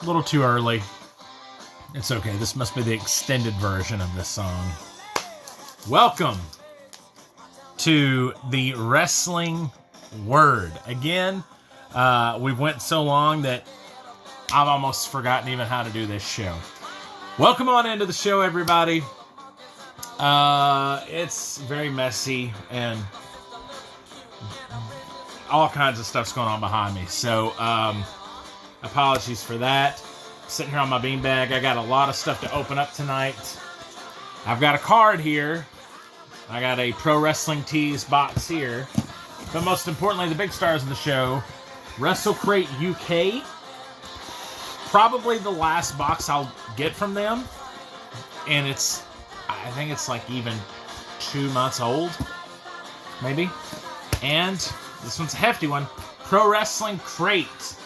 A little too early. It's okay. This must be the extended version of this song. Welcome to the Wrestling Word. Again, we've went so long that I've almost forgotten even how to do this show. Welcome on into the show, everybody. It's very messy and all kinds of stuff's going on behind me. So, apologies for that. Sitting here on my beanbag. I got a lot of stuff to open up tonight. I've got a card here. I got a Pro Wrestling Tees box here. But most importantly, the big stars of the show, WrestleCrate UK. Probably the last box I'll get from them. And I think it's like even 2 months old. Maybe. And this one's a hefty one. Pro Wrestling Crate.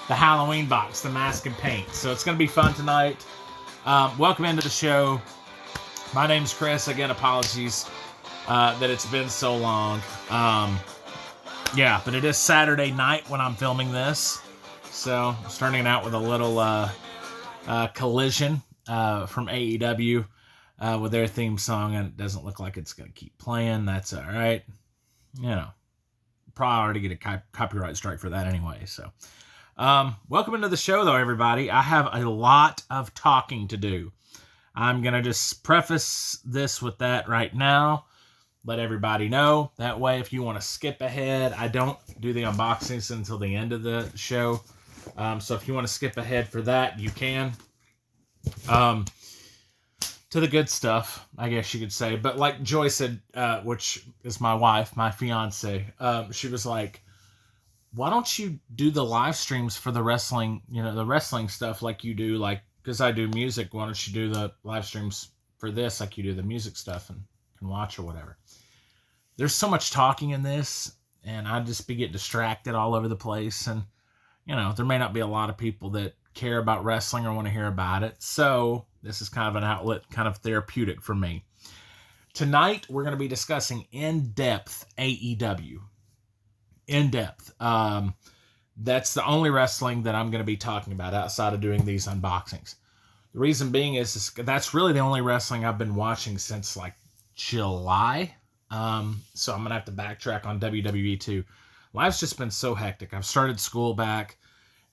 The Halloween box, the mask and paint. So it's going to be fun tonight. Welcome into the show. My name's Chris. Again, apologies that it's been so long. But it is Saturday night when I'm filming this. So I'm starting out with a little collision from AEW with their theme song. And it doesn't look like it's going to keep playing. That's all right. You know, probably already get a copyright strike for that anyway. So. Welcome into the show, though, everybody. I have a lot of talking to do. I'm going to just preface this with that right now. Let everybody know. That way, if you want to skip ahead, I don't do the unboxings until the end of the show. So if you want to skip ahead for that, you can. To the good stuff, I guess you could say. But like Joy said, which is my wife, my fiance, she was like, why don't you do the live streams for the wrestling, the wrestling stuff like you do, like, because I do music, why don't you do the live streams for this like you do the music stuff and can watch or whatever. There's so much talking in this, and I just get distracted all over the place, and, there may not be a lot of people that care about wrestling or want to hear about it, so this is kind of an outlet, kind of therapeutic for me. Tonight, we're going to be discussing in-depth AEW. In-depth. That's the only wrestling that I'm going to be talking about outside of doing these unboxings. The reason being is that's really the only wrestling I've been watching since like July. So I'm going to have to backtrack on WWE too. Life's just been so hectic. I've started school back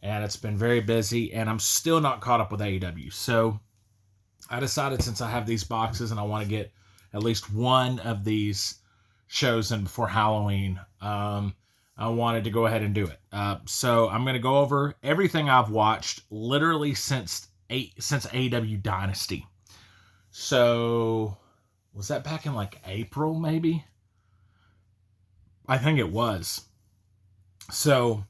and it's been very busy and I'm still not caught up with AEW. So I decided since I have these boxes and I want to get at least one of these shows in before Halloween, I wanted to go ahead and do it. So I'm going to go over everything I've watched literally since AEW Dynasty. So was that back in like April maybe? I think it was. So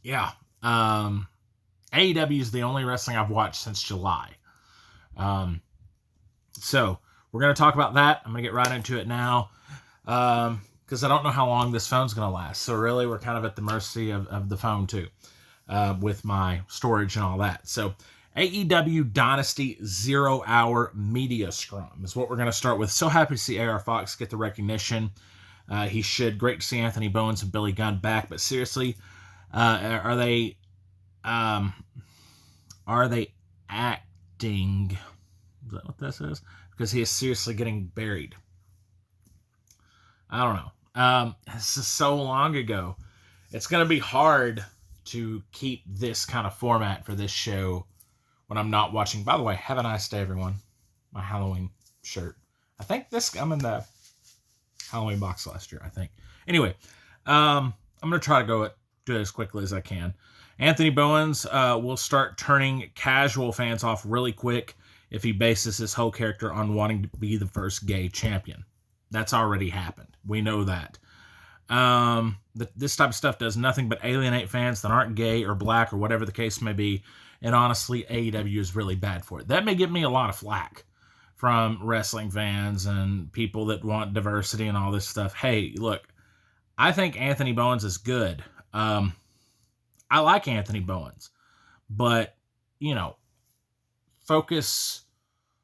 yeah, AEW is the only wrestling I've watched since July. So we're going to talk about that. I'm going to get right into it now. Because I don't know how long this phone's going to last. So really, we're kind of at the mercy of the phone, too, with my storage and all that. So AEW Dynasty 0 Hour Media Scrum is what we're going to start with. So happy to see AR Fox get the recognition. He should. Great to see Anthony Bowens and Billy Gunn back. But seriously, are they acting? Is that what this is? Because he is seriously getting buried. I don't know. This is so long ago. It's going to be hard to keep this kind of format for this show when I'm not watching. By the way, have a nice day, everyone. My Halloween shirt. I think I'm in the Halloween box last year, I think. Anyway, I'm going to try to do it as quickly as I can. Anthony Bowens will start turning casual fans off really quick if he bases his whole character on wanting to be the first gay champion. That's already happened. We know that. This type of stuff does nothing but alienate fans that aren't gay or black or whatever the case may be. And honestly, AEW is really bad for it. That may give me a lot of flack from wrestling fans and people that want diversity and all this stuff. Hey, look, I think Anthony Bowens is good. I like Anthony Bowens. But, focus,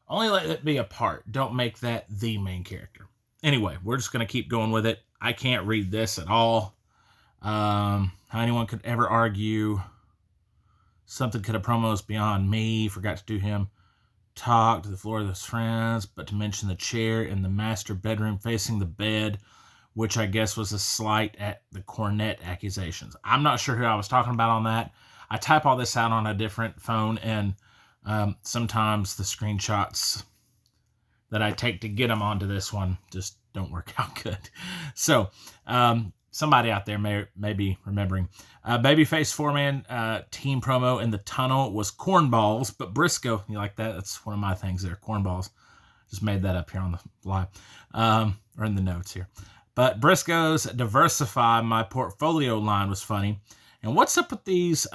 only let it be a part. Don't make that the main character. Anyway, we're just going to keep going with it. I can't read this at all. How anyone could ever argue Something could have promos beyond me. Forgot to do him. Talk to the floor of his friends, but to mention the chair in the master bedroom facing the bed, which I guess was a slight at the Cornette accusations. I'm not sure who I was talking about on that. I type all this out on a different phone, and sometimes the screenshots that I take to get them onto this one just don't work out good. So, somebody out there may be remembering. Babyface four-man team promo in the tunnel was cornballs, but Briscoe, you like that? That's one of my things there, cornballs. Just made that up here on the live, or in the notes here. But Briscoe's diversify my portfolio line was funny. And what's up with these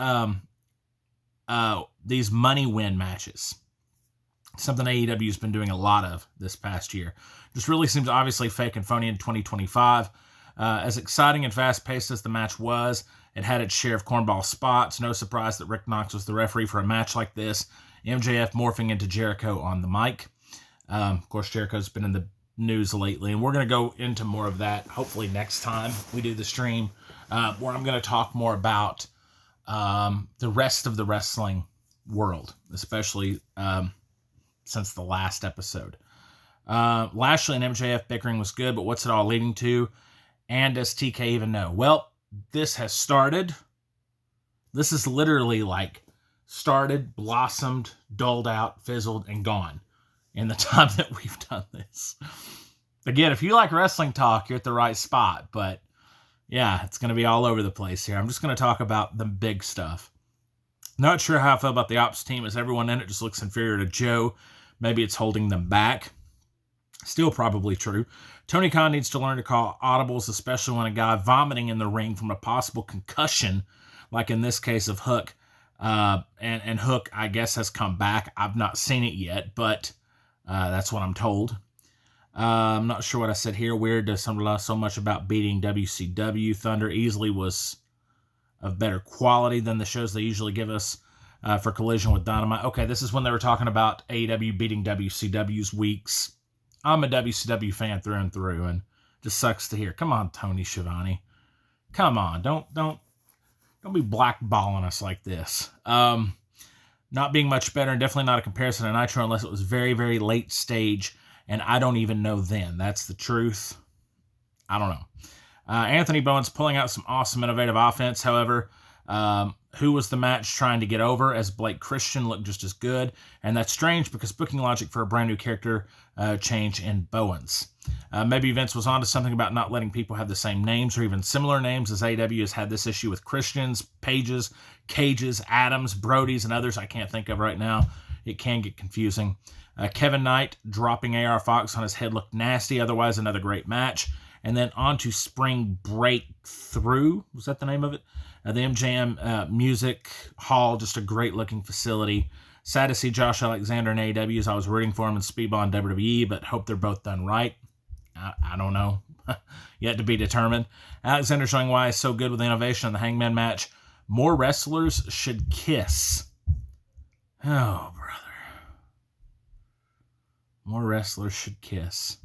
money win matches? Something AEW's been doing a lot of this past year. Just really seems obviously fake and phony in 2025. As exciting and fast-paced as the match was, it had its share of cornball spots. No surprise that Rick Knox was the referee for a match like this. MJF morphing into Jericho on the mic. Of course, Jericho's been in the news lately, and we're going to go into more of that hopefully next time we do the stream, where I'm going to talk more about the rest of the wrestling world, especially since the last episode. Lashley and MJF bickering was good, but what's it all leading to? And does TK even know? Well, this has started. This is literally like started, blossomed, dulled out, fizzled, and gone in the time that we've done this. Again, if you like wrestling talk, you're at the right spot. But yeah, it's going to be all over the place here. I'm just going to talk about the big stuff. Not sure how I feel about the Ops team, as everyone in it just looks inferior to Joe. Maybe it's holding them back. Still probably true. Tony Khan needs to learn to call audibles, especially when a guy vomiting in the ring from a possible concussion, like in this case of Hook. And Hook, I guess, has come back. I've not seen it yet, but that's what I'm told. I'm not sure what I said here. Weird to so much about beating WCW. Thunder easily was of better quality than the shows they usually give us for Collision with Dynamite. Okay, this is when they were talking about AEW beating WCW's weeks. I'm a WCW fan through and through, and it just sucks to hear. Come on, Tony Schiavone. Come on, don't be blackballing us like this. Not being much better, and definitely not a comparison to Nitro unless it was very, very late stage, and I don't even know then. That's the truth. I don't know. Anthony Bowens pulling out some awesome, innovative offense. However, who was the match trying to get over, as Blake Christian looked just as good? And that's strange because booking logic for a brand new character change in Bowens. Maybe Vince was onto something about not letting people have the same names or even similar names, as AEW has had this issue with Christians, Pages, Cages, Adams, Brodies, and others I can't think of right now. It can get confusing. Kevin Knight dropping AR Fox on his head looked nasty. Otherwise, another great match. And then on to Spring Breakthrough. Was that the name of it? The MJM Music Hall, just a great-looking facility. Sad to see Josh Alexander in AEW, as I was rooting for him in Speedball and WWE, but hope they're both done right. I don't know. Yet to be determined. Alexander showing why he's so good with innovation in the Hangman match. More wrestlers should kiss. Oh, brother. More wrestlers should kiss.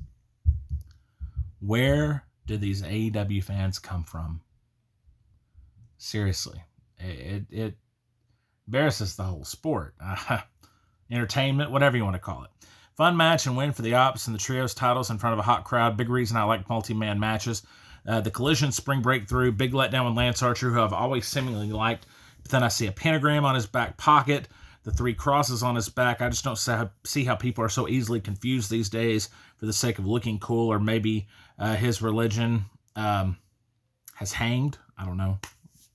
Where do these AEW fans come from? Seriously. It embarrasses the whole sport. Entertainment, whatever you want to call it. Fun match and win for the Ops and the Trios titles in front of a hot crowd. Big reason I like multi-man matches. The Collision Spring Breakthrough. Big letdown with Lance Archer, who I've always seemingly liked. But then I see a pentagram on his back pocket. The 3 crosses on his back. I just don't see how people are so easily confused these days for the sake of looking cool, or maybe his religion has hanged. I don't know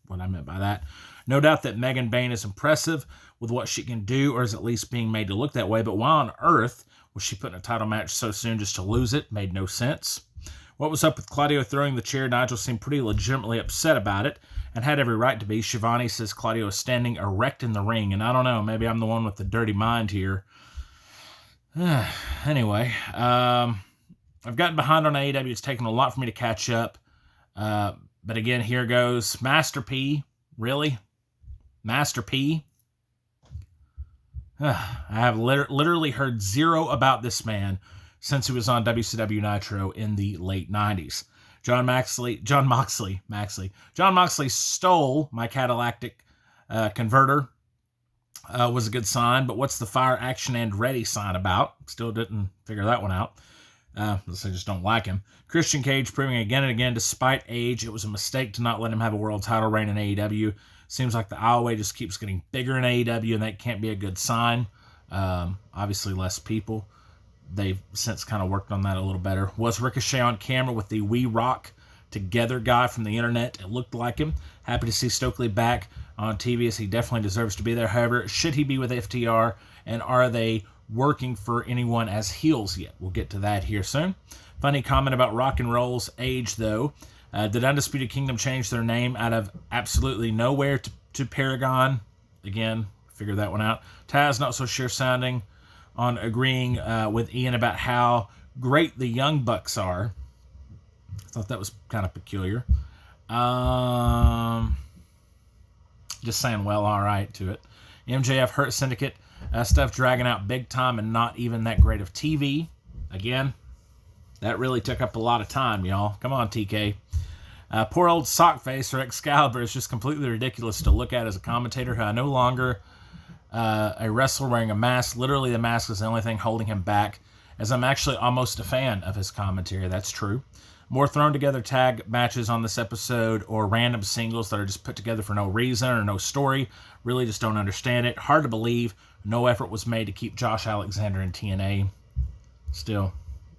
what I meant by that. No doubt that Megan Bayne is impressive with what she can do, or is at least being made to look that way. But why on earth was she put in a title match so soon just to lose it? Made no sense. What was up with Claudio throwing the chair? Nigel seemed pretty legitimately upset about it, and had every right to be. Shivani says Claudio is standing erect in the ring, and I don't know, maybe I'm the one with the dirty mind here. Anyway, I've gotten behind on AEW. It's taken a lot for me to catch up. But again, here goes. Master P. Really? Master P? I have literally heard zero about this man since he was on WCW Nitro in the late 90s. John Moxley stole my catalactic converter was a good sign. But what's the fire, action, and ready sign about? Still didn't figure that one out. I just don't like him. Christian Cage proving again and again, despite age, it was a mistake to not let him have a world title reign in AEW. Seems like the aisleway just keeps getting bigger in AEW, and that can't be a good sign. Obviously, less people. They've since kind of worked on that a little better. Was Ricochet on camera with the We Rock Together guy from the internet? It looked like him. Happy to see Stokely back on TV, as he definitely deserves to be there. However, should he be with FTR, and are they working for anyone as heels yet? We'll get to that here soon. Funny comment about Rock and Roll's age, though. Did Undisputed Kingdom change their name out of absolutely nowhere to Paragon? Again, figure that one out. Taz not so sure sounding on agreeing with Ian about how great the Young Bucks are. I thought that was kind of peculiar. Just saying, well, all right to it. MJF Hurt Syndicate stuff dragging out big time and not even that great of TV. Again, that really took up a lot of time, y'all. Come on, TK. Poor old Sockface or Excalibur is just completely ridiculous to look at as a commentator. No longer a wrestler wearing a mask. Literally, the mask is the only thing holding him back, as I'm actually almost a fan of his commentary. That's true. More thrown together tag matches on this episode, or random singles that are just put together for no reason or no story. Really just don't understand it. Hard to believe no effort was made to keep Josh Alexander in TNA. Still,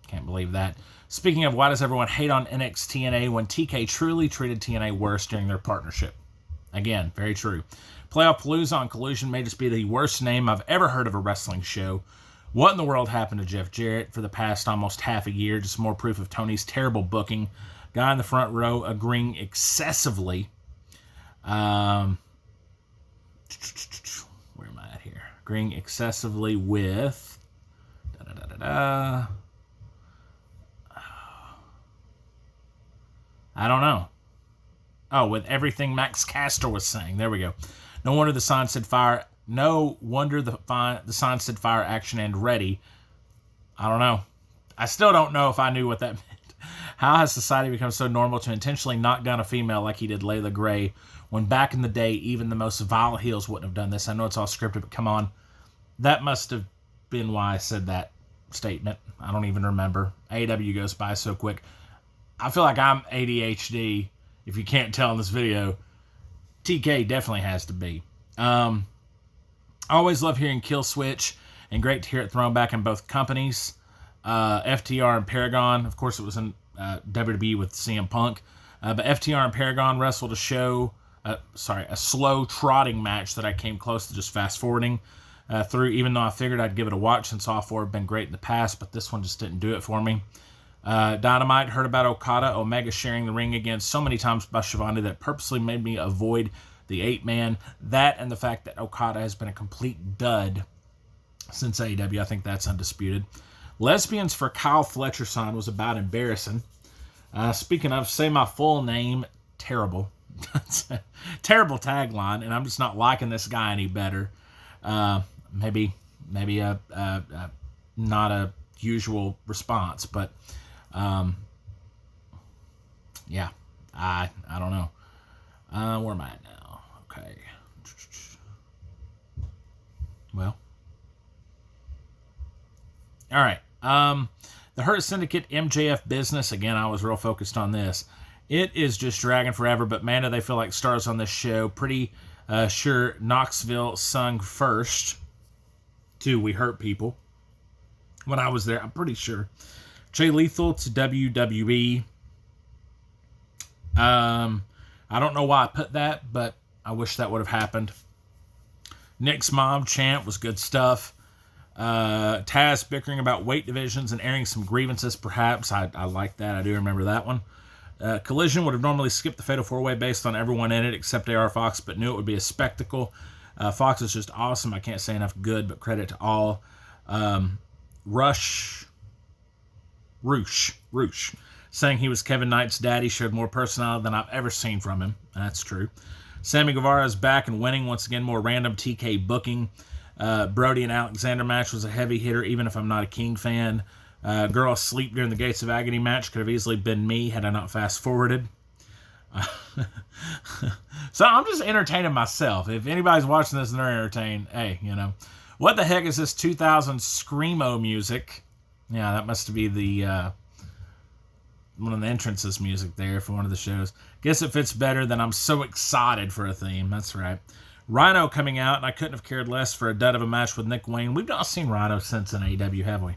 can't believe that. Speaking of, why does everyone hate on NXT when TK truly treated TNA worse during their partnership? Again, very true. Playoff Palooza on Collusion may just be the worst name I've ever heard of a wrestling show. What in the world happened to Jeff Jarrett for the past almost half a year? Just more proof of Tony's terrible booking. Guy in the front row agreeing excessively. Where am I at here? Agreeing excessively with... I don't know. Oh, with everything Max Caster was saying. There we go. No wonder the sign said fire. No wonder the sign said fire, action, and ready. I don't know. I still don't know if I knew what that meant. How has society become so normal to intentionally knock down a female like he did Layla Gray, when back in the day, even the most vile heels wouldn't have done this? I know it's all scripted, but come on. That must have been why I said that statement. I don't even remember. AEW goes by so quick. I feel like I'm ADHD, if you can't tell in this video. TK definitely has to be. I always love hearing Kill Switch, and great to hear it thrown back in both companies. FTR and Paragon, of course it was in WWE with CM Punk, but FTR and Paragon wrestled a slow trotting match that I came close to just fast forwarding through, even though I figured I'd give it a watch since all four have been great in the past, but this one just didn't do it for me. Dynamite, heard about Okada, Omega sharing the ring again so many times by Shivani that purposely made me avoid the 8-man. That and the fact that Okada has been a complete dud since AEW. I think that's undisputed. Lesbians for Kyle Fletcher sign was about embarrassing. Speaking of, say my full name, terrible. Terrible tagline, and I'm just not liking this guy any better. Maybe not a usual response, but yeah, I don't know. Where am I at now? Okay. Well. All right. The Hurt Syndicate MJF business. Again, I was real focused on this. It is just dragging forever, but man, do they feel like stars on this show. Pretty sure Knoxville sung first to We Hurt People when I was there. I'm pretty sure. Jay Lethal to WWE. I don't know why I put that, but I wish that would have happened. Nick's mom chant was good stuff. Taz bickering about weight divisions and airing some grievances, perhaps. I like that. I do remember that one. Collision would have normally skipped the Fatal 4-Way based on everyone in it except AR Fox, but knew it would be a spectacle. Fox is just awesome. I can't say enough good, but credit to all. Roosh, saying he was Kevin Knight's daddy showed more personality than I've ever seen from him. That's true. Sammy Guevara is back and winning. Once again, more random TK booking. Brody and Alexander match was a heavy hitter, even if I'm not a King fan. Girl asleep during the Gates of Agony match could have easily been me had I not fast forwarded. So I'm just entertaining myself. If anybody's watching this and they're entertained, hey, what the heck is this 2000 Screamo music? Yeah, that must be the one of the entrances music there for one of the shows. Guess it fits better than I'm so excited for a theme. That's right. Rhino coming out, and I couldn't have cared less for a dud of a match with Nick Wayne. We've not seen Rhino since in AEW, have we?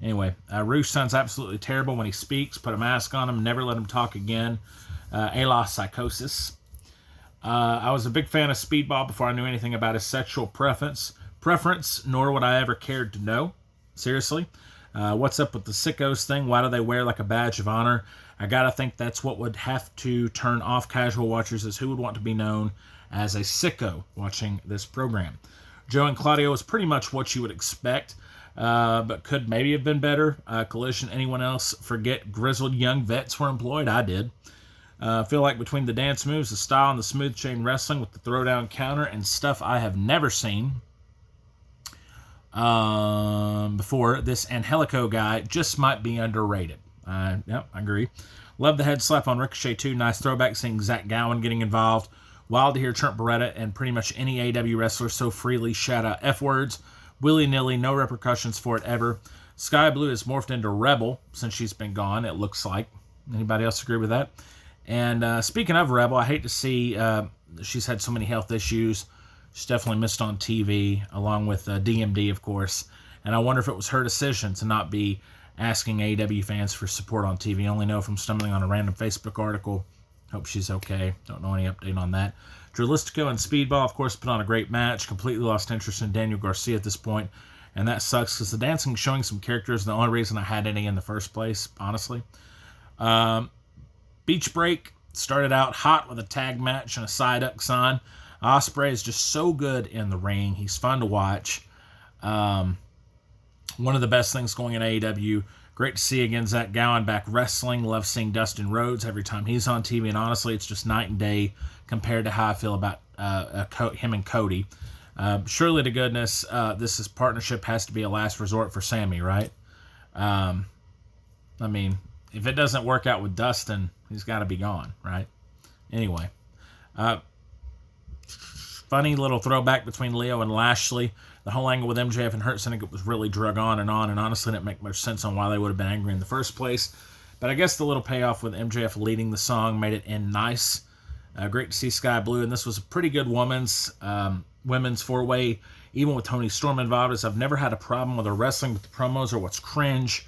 Anyway, Roosh sounds absolutely terrible when he speaks. Put a mask on him. Never let him talk again. Alos Psychosis. I was a big fan of Speedball before I knew anything about his sexual preference, nor would I ever cared to know. Seriously. What's up with the sickos thing? Why do they wear like a badge of honor? I gotta think that's what would have to turn off casual watchers, is who would want to be known as a sicko watching this program. Joe and Claudio is pretty much what you would expect, but could maybe have been better. Collision, anyone else forget grizzled young vets were employed? I did. I feel like between the dance moves, the style, and the smooth chain wrestling with the throwdown counter and stuff I have never seen before, this Angelico guy just might be underrated. Yep, I agree. Love the head slap on Ricochet too. Nice throwback seeing Zach Gowen getting involved. Wild to hear Trent Beretta and pretty much any AEW wrestler so freely shout out F-words. Willy-nilly, no repercussions for it ever. Sky Blue has morphed into Rebel since she's been gone, it looks like. Anybody else agree with that? And speaking of Rebel, I hate to see she's had so many health issues. She's definitely missed on TV, along with DMD, of course. And I wonder if it was her decision to not be asking AEW fans for support on TV. I only know from stumbling on a random Facebook article. Hope she's okay. Don't know any update on that. Drew Listico and Speedball, of course, put on a great match. Completely lost interest in Daniel Garcia at this point. And that sucks because the dancing showing some characters, the only reason I had any in the first place, honestly. Beach Break started out hot with a tag match and a side up sign. Ospreay is just so good in the ring. He's fun to watch. One of the best things going in AEW. Great to see again Zach Gowen back wrestling. Love seeing Dustin Rhodes every time he's on TV. And honestly, it's just night and day compared to how I feel about him and Cody. Surely to goodness, this partnership has to be a last resort for Sammy, right? I mean, if it doesn't work out with Dustin, he's got to be gone, right? Anyway. Funny little throwback between Leo and Lashley. The whole angle with MJF and Hurt Syndicate was really drug on, and honestly didn't make much sense on why they would have been angry in the first place. But I guess the little payoff with MJF leading the song made it end nice. Great to see Sky Blue, and this was a pretty good women's four-way, even with Toni Storm involved, as I've never had a problem with her wrestling with the promos or what's cringe.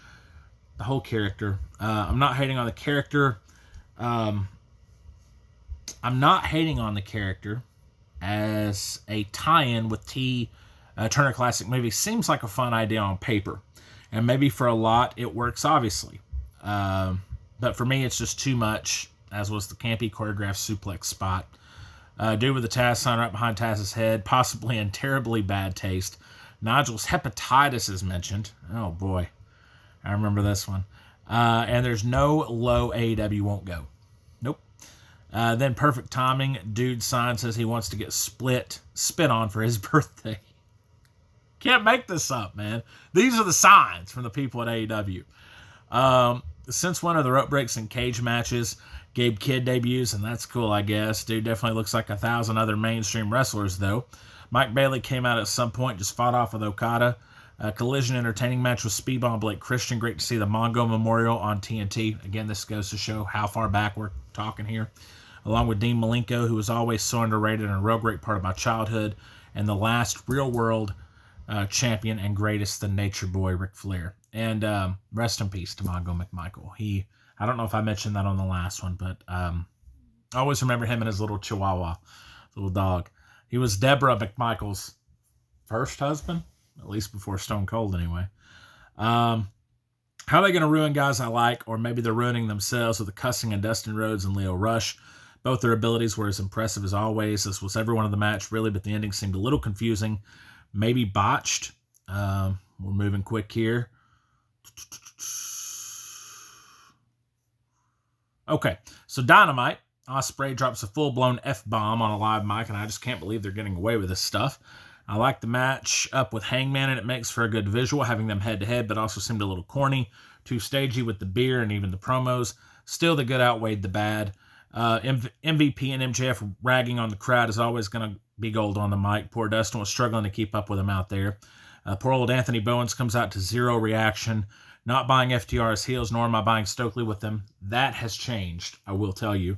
The whole character. I'm not hating on the character. As a tie-in with Turner Classic movie seems like a fun idea on paper. And maybe for a lot, it works, obviously. But for me, it's just too much, as was the campy choreographed suplex spot. Dude with the Taz sign right behind Taz's head, possibly in terribly bad taste. Nigel's hepatitis is mentioned. Oh, boy. I remember this one. And there's no low AEW won't go. Nope. Then perfect timing. Dude sign says he wants to get spit on for his birthday. Can't make this up, man. These are the signs from the people at AEW. Since when are the rope breaks and cage matches? Gabe Kidd debuts, and that's cool, I guess. Dude definitely looks like 1,000 other mainstream wrestlers, though. Mike Bailey came out at some point, just fought off with Okada. Collision entertaining match with Speedball and Blake Christian. Great to see the Mongo Memorial on TNT. Again, this goes to show how far back we're talking here. Along with Dean Malenko, who was always so underrated and a real great part of my childhood. And the last real-world champion and greatest, the Nature Boy, Ric Flair. And rest in peace to Mongo McMichael. I don't know if I mentioned that on the last one, but I always remember him and his little chihuahua, little dog. He was Deborah McMichael's first husband, at least before Stone Cold anyway. How are they going to ruin guys I like, or maybe they're ruining themselves with the cussing in Dustin Rhodes and Leo Rush? Both their abilities were as impressive as always. This was every one of the match, really, but the ending seemed a little confusing, maybe botched. We're moving quick here. Okay, so Dynamite. Ospreay drops a full-blown F-bomb on a live mic, and I just can't believe they're getting away with this stuff. I like the match up with Hangman, and it makes for a good visual, having them head-to-head, but also seemed a little corny, too stagey with the beer and even the promos. Still, the good outweighed the bad. MVP and MJF ragging on the crowd is always going to be gold on the mic. Poor Dustin was struggling to keep up with him out there. Poor old Anthony Bowens comes out to zero reaction. Not buying FTR as heels, nor am I buying Stokely with them. That has changed, I will tell you,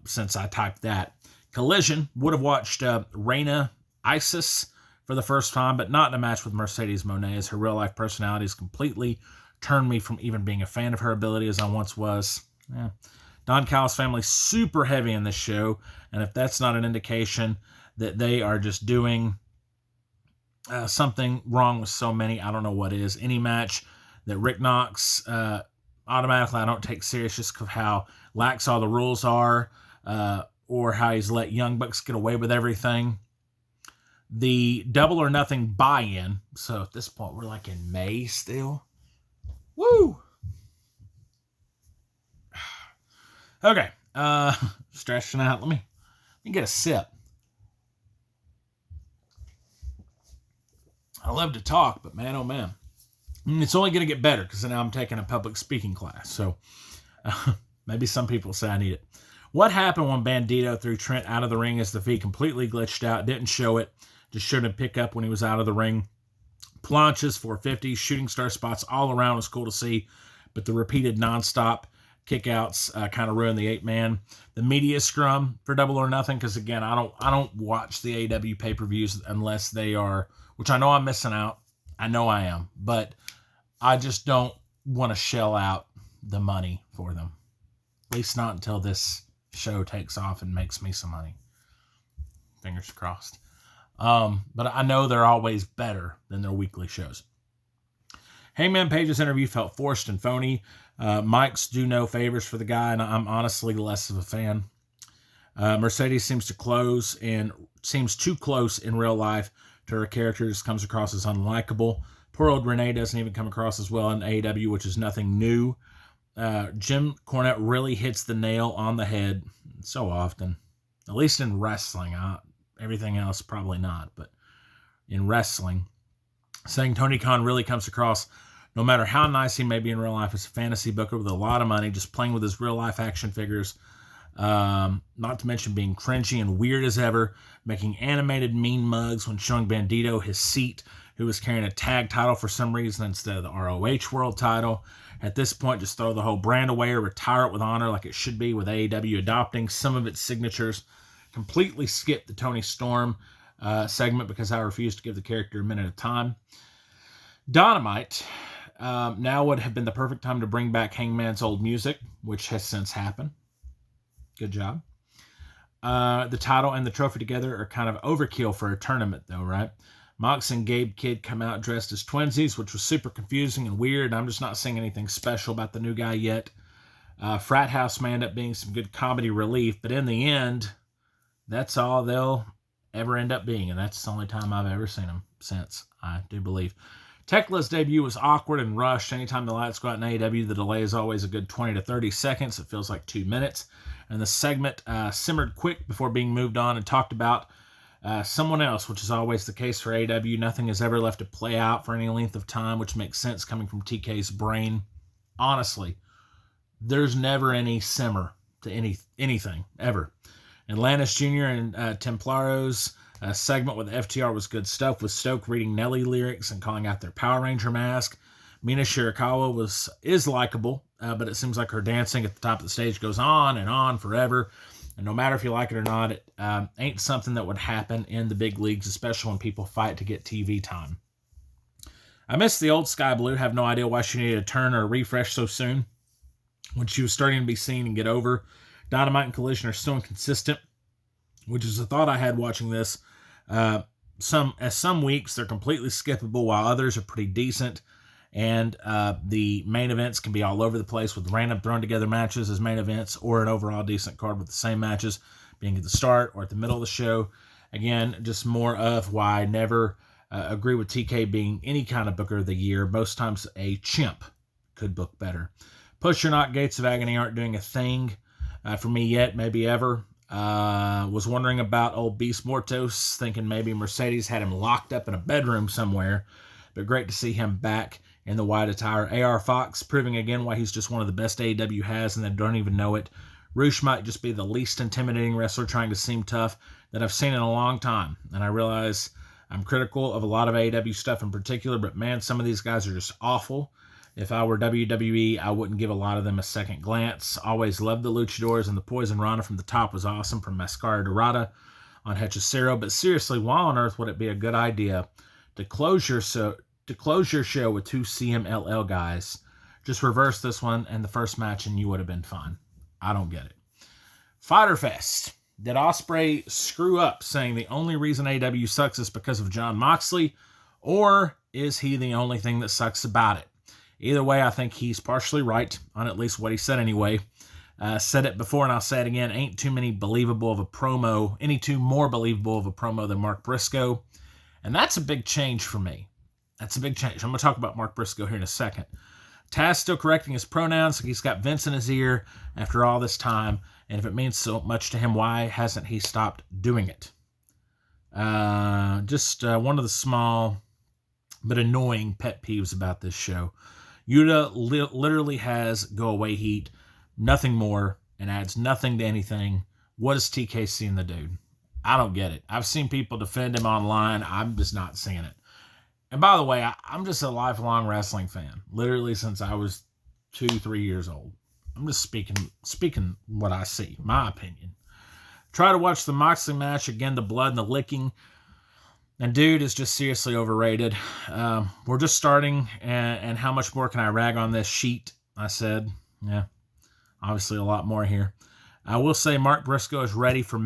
since I typed that. Collision would have watched Reina Isis for the first time, but not in a match with Mercedes Moné, as her real-life personality has completely turned me from even being a fan of her ability as I once was. Yeah. Don Callis family super heavy in this show, and if that's not an indication that they are just doing something wrong with so many, I don't know what is. Any match that Rick Knox automatically I don't take serious just of how lax all the rules are, or how he's let Young Bucks get away with everything. The Double or Nothing buy-in, so at this point we're like in May still. Woo! Okay, stretching out. Let me get a sip. I love to talk, but man, oh man. It's only going to get better because now I'm taking a public speaking class. So maybe some people say I need it. What happened when Bandito threw Trent out of the ring as the feed completely glitched out? Didn't show it. Just showed him pick up when he was out of the ring. Planches, 450, shooting star spots all around was cool to see. But the repeated nonstop kickouts kind of ruined the 8-man. The media scrum for Double or Nothing, because again, I don't watch the AEW pay-per-views unless they are, which I know I'm missing out. I know I am, but I just don't want to shell out the money for them. At least not until this show takes off and makes me some money. Fingers crossed. But I know they're always better than their weekly shows. Hangman Page's interview felt forced and phony. Mike's do no favors for the guy, and I'm honestly less of a fan. Mercedes seems too close in real life to her character. Just comes across as unlikable. Poor old Renee doesn't even come across as well in AEW, which is nothing new. Jim Cornette really hits the nail on the head so often, at least in wrestling. Everything else, probably not, but in wrestling, saying Tony Khan really comes across, no matter how nice he may be in real life, as a fantasy booker with a lot of money, just playing with his real-life action figures, not to mention being cringy and weird as ever, making animated mean mugs when showing Bandito his seat, who was carrying a tag title for some reason instead of the ROH World title. At this point, just throw the whole brand away or retire it with honor like it should be, with AEW adopting some of its signatures. Completely skipped the Tony Storm segment because I refused to give the character a minute of time. Dynamite now would have been the perfect time to bring back Hangman's old music, which has since happened. Good job. The title and the trophy together are kind of overkill for a tournament, though, right? Mox and Gabe Kidd come out dressed as twinsies, which was super confusing and weird. I'm just not seeing anything special about the new guy yet. Frat House may end up being some good comedy relief, but in the end, that's all they'll ever end up being, and that's the only time I've ever seen them since, I do believe. Tekla's debut was awkward and rushed. Anytime the lights go out in AEW, the delay is always a good 20 to 30 seconds. It feels like 2 minutes. And the segment simmered quick before being moved on and talked about someone else, which is always the case for AEW. Nothing is ever left to play out for any length of time, which makes sense coming from TK's brain. Honestly, there's never any simmer to anything, ever. Atlantis Jr. and Templaro's segment with FTR was good stuff, with Stoke reading Nelly lyrics and calling out their Power Ranger mask. Mina Shirakawa is likable, but it seems like her dancing at the top of the stage goes on and on forever. And no matter if you like it or not, it ain't something that would happen in the big leagues, especially when people fight to get TV time. I miss the old Sky Blue. Have no idea why she needed a turn or a refresh so soon, when she was starting to be seen and get over. Dynamite and Collision are still inconsistent, which is a thought I had watching this. Some weeks they're completely skippable, while others are pretty decent. And the main events can be all over the place, with random thrown together matches as main events, or an overall decent card with the same matches being at the start or at the middle of the show. Again, just more of why I never agree with TK being any kind of booker of the year. Most times a chimp could book better. Push or Not, Gates of Agony aren't doing a thing for me yet, maybe ever. Was wondering about old Beast Mortos, thinking maybe Mercedes had him locked up in a bedroom somewhere, but great to see him back in the white attire. AR Fox proving again why he's just one of the best AEW has, and they don't even know it. Roosh might just be the least intimidating wrestler trying to seem tough that I've seen in a long time. And I realize I'm critical of a lot of AEW stuff in particular, but man, some of these guys are just awful. If I were WWE, I wouldn't give a lot of them a second glance. Always loved the Luchadors, and the Poison Rana from the top was awesome from Mascara Dorada on Hechicero. But seriously, why on earth would it be a good idea to close your show with two CMLL guys? Just reverse this one and the first match, and you would have been fine. I don't get it. Fyter Fest. Did Ospreay screw up saying the only reason AEW sucks is because of Jon Moxley, or is he the only thing that sucks about it? Either way, I think he's partially right on at least what he said anyway. Said it before and I'll say it again. Ain't too many believable of a promo, any two more believable of a promo than Mark Briscoe. And that's a big change for me. That's a big change. I'm going to talk about Mark Briscoe here in a second. Taz still correcting his pronouns. He's got Vince in his ear after all this time. And if it means so much to him, why hasn't he stopped doing it? Just one of the small but annoying pet peeves about this show. Yuta literally has go-away heat, nothing more, and adds nothing to anything. What is TK seeing the dude? I don't get it. I've seen people defend him online. I'm just not seeing it. And by the way, I'm just a lifelong wrestling fan, literally since I was 2-3 years old. I'm just speaking what I see, my opinion. Try to watch the Moxley match, again, the blood and the licking. And dude is just seriously overrated. We're just starting, and how much more can I rag on this sheet? I said, yeah, obviously a lot more here. I will say Mark Briscoe is ready for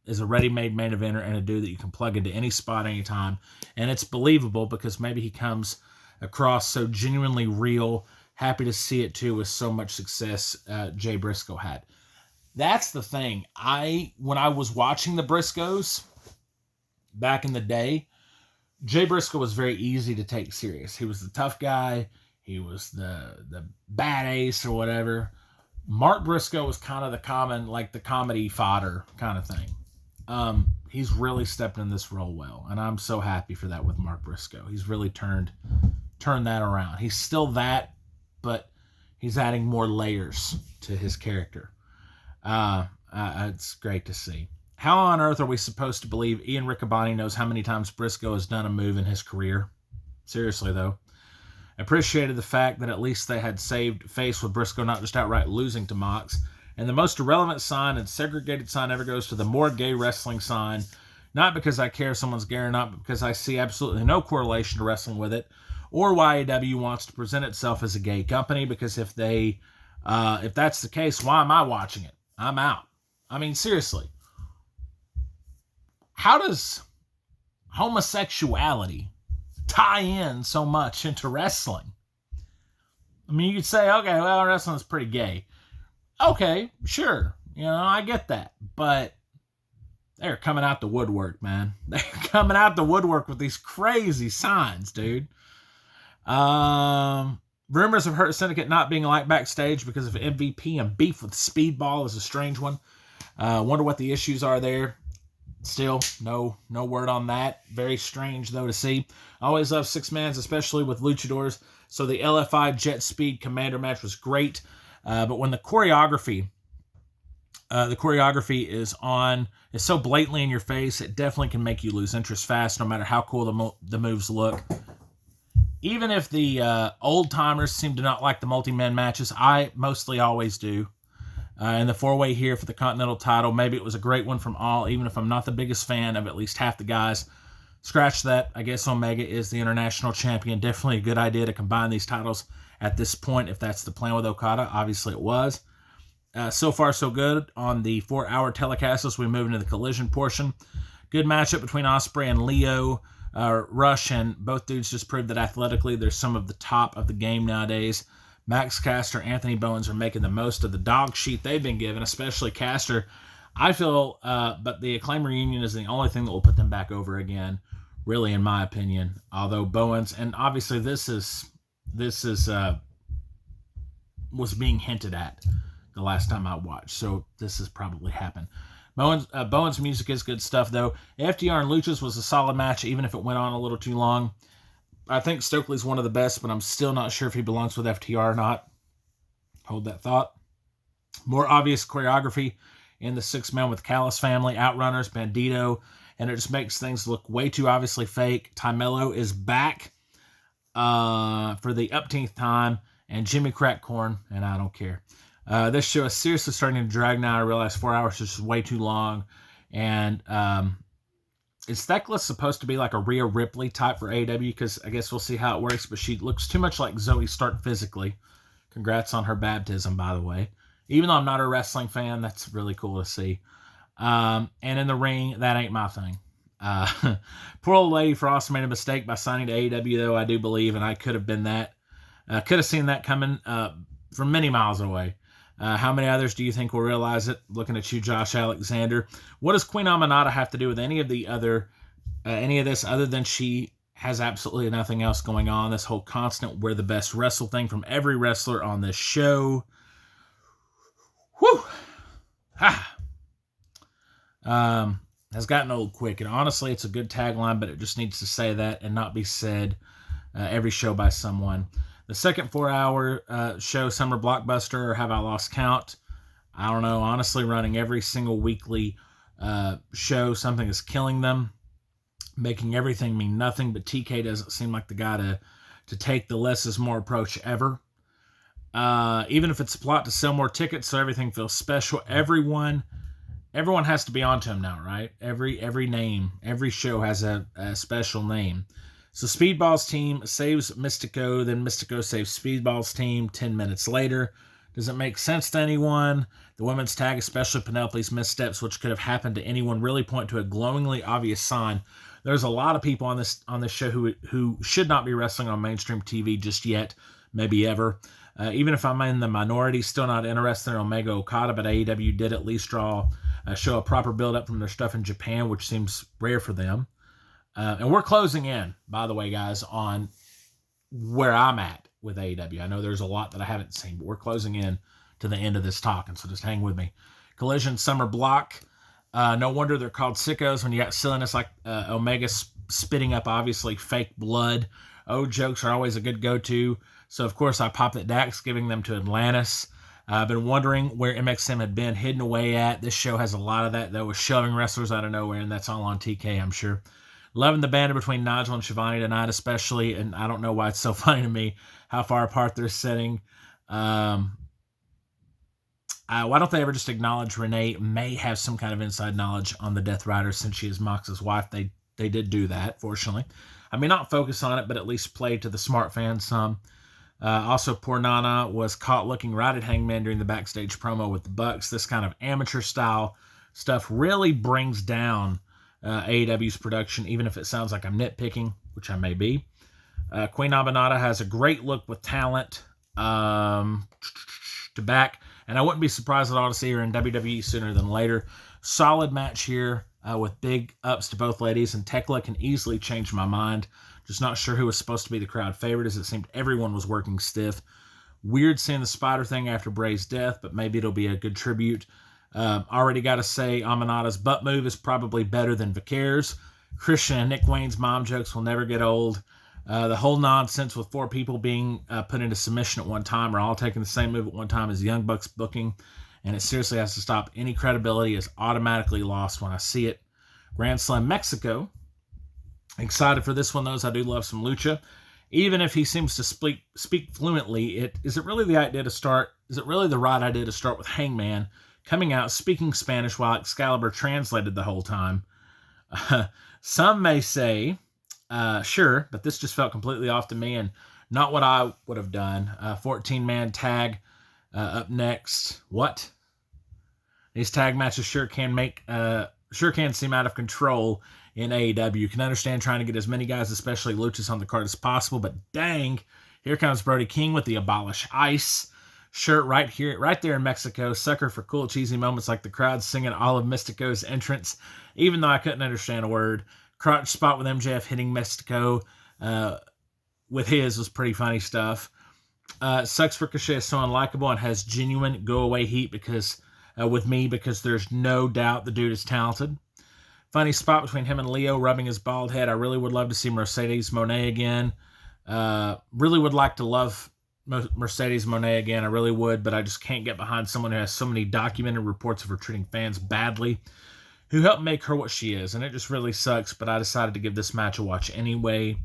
is a ready-made main eventer and a dude that you can plug into any spot, anytime. And it's believable because maybe he comes across so genuinely real. Happy to see it too with so much success Jay Briscoe had. That's the thing. When I was watching the Briscoes back in the day, Jay Briscoe was very easy to take serious. He was the tough guy. He was the bad ace or whatever. Mark Briscoe was kind of the comedy fodder kind of thing. He's really stepped in this role well, and I'm so happy for that with Mark Briscoe. He's really turned that around. He's still that, but he's adding more layers to his character. It's great to see. How on earth are we supposed to believe Ian Riccaboni knows how many times Briscoe has done a move in his career? Seriously, though. Appreciated the fact that at least they had saved face with Briscoe not just outright losing to Mox. And the most irrelevant sign and segregated sign ever goes to the more gay wrestling sign. Not because I care if someone's gay or not, but because I see absolutely no correlation to wrestling with it, or why AEW wants to present itself as a gay company. Because if that's the case, why am I watching it? I'm out. I mean, seriously. How does homosexuality tie in so much into wrestling? I mean, you could say, okay, well, wrestling is pretty gay. Okay, sure. I get that. But they're coming out the woodwork, man. They're coming out the woodwork with these crazy signs, dude. Rumors of Hurt Syndicate not being liked backstage because of MVP and beef with Speedball is a strange one. Wonder what the issues are there. Still, no word on that. Very strange, though, to see. I always love six-mans, especially with luchadors. So the LFI Jet Speed Commander match was great. But when the choreography is so blatantly in your face, it definitely can make you lose interest fast, no matter how cool the moves look. Even if the old-timers seem to not like the multi-man matches, I mostly always do. And the four-way here for the Continental title, maybe it was a great one from all, even if I'm not the biggest fan of at least half the guys. Scratch that. I guess Omega is the international champion. Definitely a good idea to combine these titles at this point, if that's the plan with Okada. Obviously it was. So far, so good on the 4-hour telecast as we move into the collision portion. Good matchup between Ospreay and Leo Rush, and both dudes just proved that athletically they're some of the top of the game nowadays. Max Caster, Anthony Bowens are making the most of the dog sheet they've been given, especially Caster. I feel, but the Acclaim reunion is the only thing that will put them back over again, really, in my opinion. Although Bowens, and obviously this was being hinted at the last time I watched, so this has probably happened. Bowens' music is good stuff, though. FTR and Luchas was a solid match, even if it went on a little too long. I think Stokely's one of the best, but I'm still not sure if he belongs with FTR or not. Hold that thought. More obvious choreography in the six men with Callis family, Outrunners, Bandito, and it just makes things look way too obviously fake. Ty Mello is back for the upteenth time, and Jimmy Crackcorn, and I don't care. This show is seriously starting to drag now. I realize 4 hours is just way too long, and is Thecla supposed to be like a Rhea Ripley type for AEW? Because I guess we'll see how it works, but she looks too much like Zoe Stark physically. Congrats on her baptism, by the way. Even though I'm not a wrestling fan, that's really cool to see. And in the ring, that ain't my thing. Poor old Lady Frost made a mistake by signing to AEW, though, I do believe, and I could have been that. Could have seen that coming from many miles away. How many others do you think will realize it? Looking at you, Josh Alexander. What does Queen Aminata have to do with any of this other than she has absolutely nothing else going on? This whole constant "we're the best wrestle" thing from every wrestler on this show. Whew. Has gotten old quick, and honestly, it's a good tagline, but it just needs to say that and not be said every show by someone. The second 4-hour show, Summer Blockbuster, or have I lost count? I don't know. Honestly, running every single weekly show, something is killing them, making everything mean nothing, but TK doesn't seem like the guy to take the less is more approach ever. Even if it's a plot to sell more tickets so everything feels special, everyone has to be onto him now, right? Every name, every show has a special name. So Speedball's team saves Mystico, then Mystico saves Speedball's team 10 minutes later. Does it make sense to anyone? The women's tag, especially Penelope's missteps, which could have happened to anyone, really point to a glowingly obvious sign. There's a lot of people on this show who should not be wrestling on mainstream TV just yet, maybe ever. Even if I'm in the minority, still not interested in Omega Okada, but AEW did at least show a proper build-up from their stuff in Japan, which seems rare for them. And we're closing in, by the way, guys, on where I'm at with AEW. I know there's a lot that I haven't seen, but we're closing in to the end of this talk, and so just hang with me. Collision Summer Block. No wonder they're called sickos when you got silliness like Omega spitting up, obviously, fake blood. Jokes are always a good go-to. So, of course, I popped at Dax, giving them to Atlantis. I've been wondering where MXM had been hidden away at. This show has a lot of that, though, with shoving wrestlers out of nowhere, and that's all on TK, I'm sure. Loving the banter between Nigel and Shivani tonight, especially, and I don't know why it's so funny to me how far apart they're sitting. Why don't they ever just acknowledge Renee may have some kind of inside knowledge on the Death Rider since she is Mox's wife? They did do that, fortunately. I mean, not focus on it, but at least play to the smart fans some. Also, poor Nana was caught looking right at Hangman during the backstage promo with the Bucks. This kind of amateur-style stuff really brings down AEW's production, even if it sounds like I'm nitpicking, which I may be. Queen Aminata has a great look with talent to back, and I wouldn't be surprised at all to see her in WWE sooner than later. Solid match here with big ups to both ladies, and Tekla can easily change my mind. Just not sure who was supposed to be the crowd favorite, as it seemed everyone was working stiff. Weird seeing the spider thing after Bray's death, but maybe it'll be a good tribute. Already got to say, Aminata's butt move is probably better than Vicare's. Christian and Nick Wayne's mom jokes will never get old. The whole nonsense with 4 people being put into submission at one time or all taking the same move at one time is Young Bucks booking, and it seriously has to stop. Any credibility is automatically lost when I see it. Grand Slam Mexico. Excited for this one, though, as I do love some lucha. Even if he seems to speak fluently, is it really the right idea to start with Hangman coming out speaking Spanish while Excalibur translated the whole time? Some may say, sure, but this just felt completely off to me and not what I would have done. 14-man tag up next. What? These tag matches sure can seem out of control in AEW. You can understand trying to get as many guys, especially luchas, on the card as possible, but dang, here comes Brody King with the Abolish Ice shirt right there in Mexico. Sucker for cool, cheesy moments like the crowd singing all of Mystico's entrance, even though I couldn't understand a word. Crotch spot with MJF hitting Mystico with his was pretty funny stuff. Sucks Ricochet is so unlikable and has genuine go-away heat with me because there's no doubt the dude is talented. Funny spot between him and Leo rubbing his bald head. I really would love to see Mercedes Moné again. Really would like to love Mercedes Moné again. I really would, but I just can't get behind someone who has so many documented reports of her treating fans badly, who helped make her what she is, and it just really sucks, but I decided to give this match a watch anyway.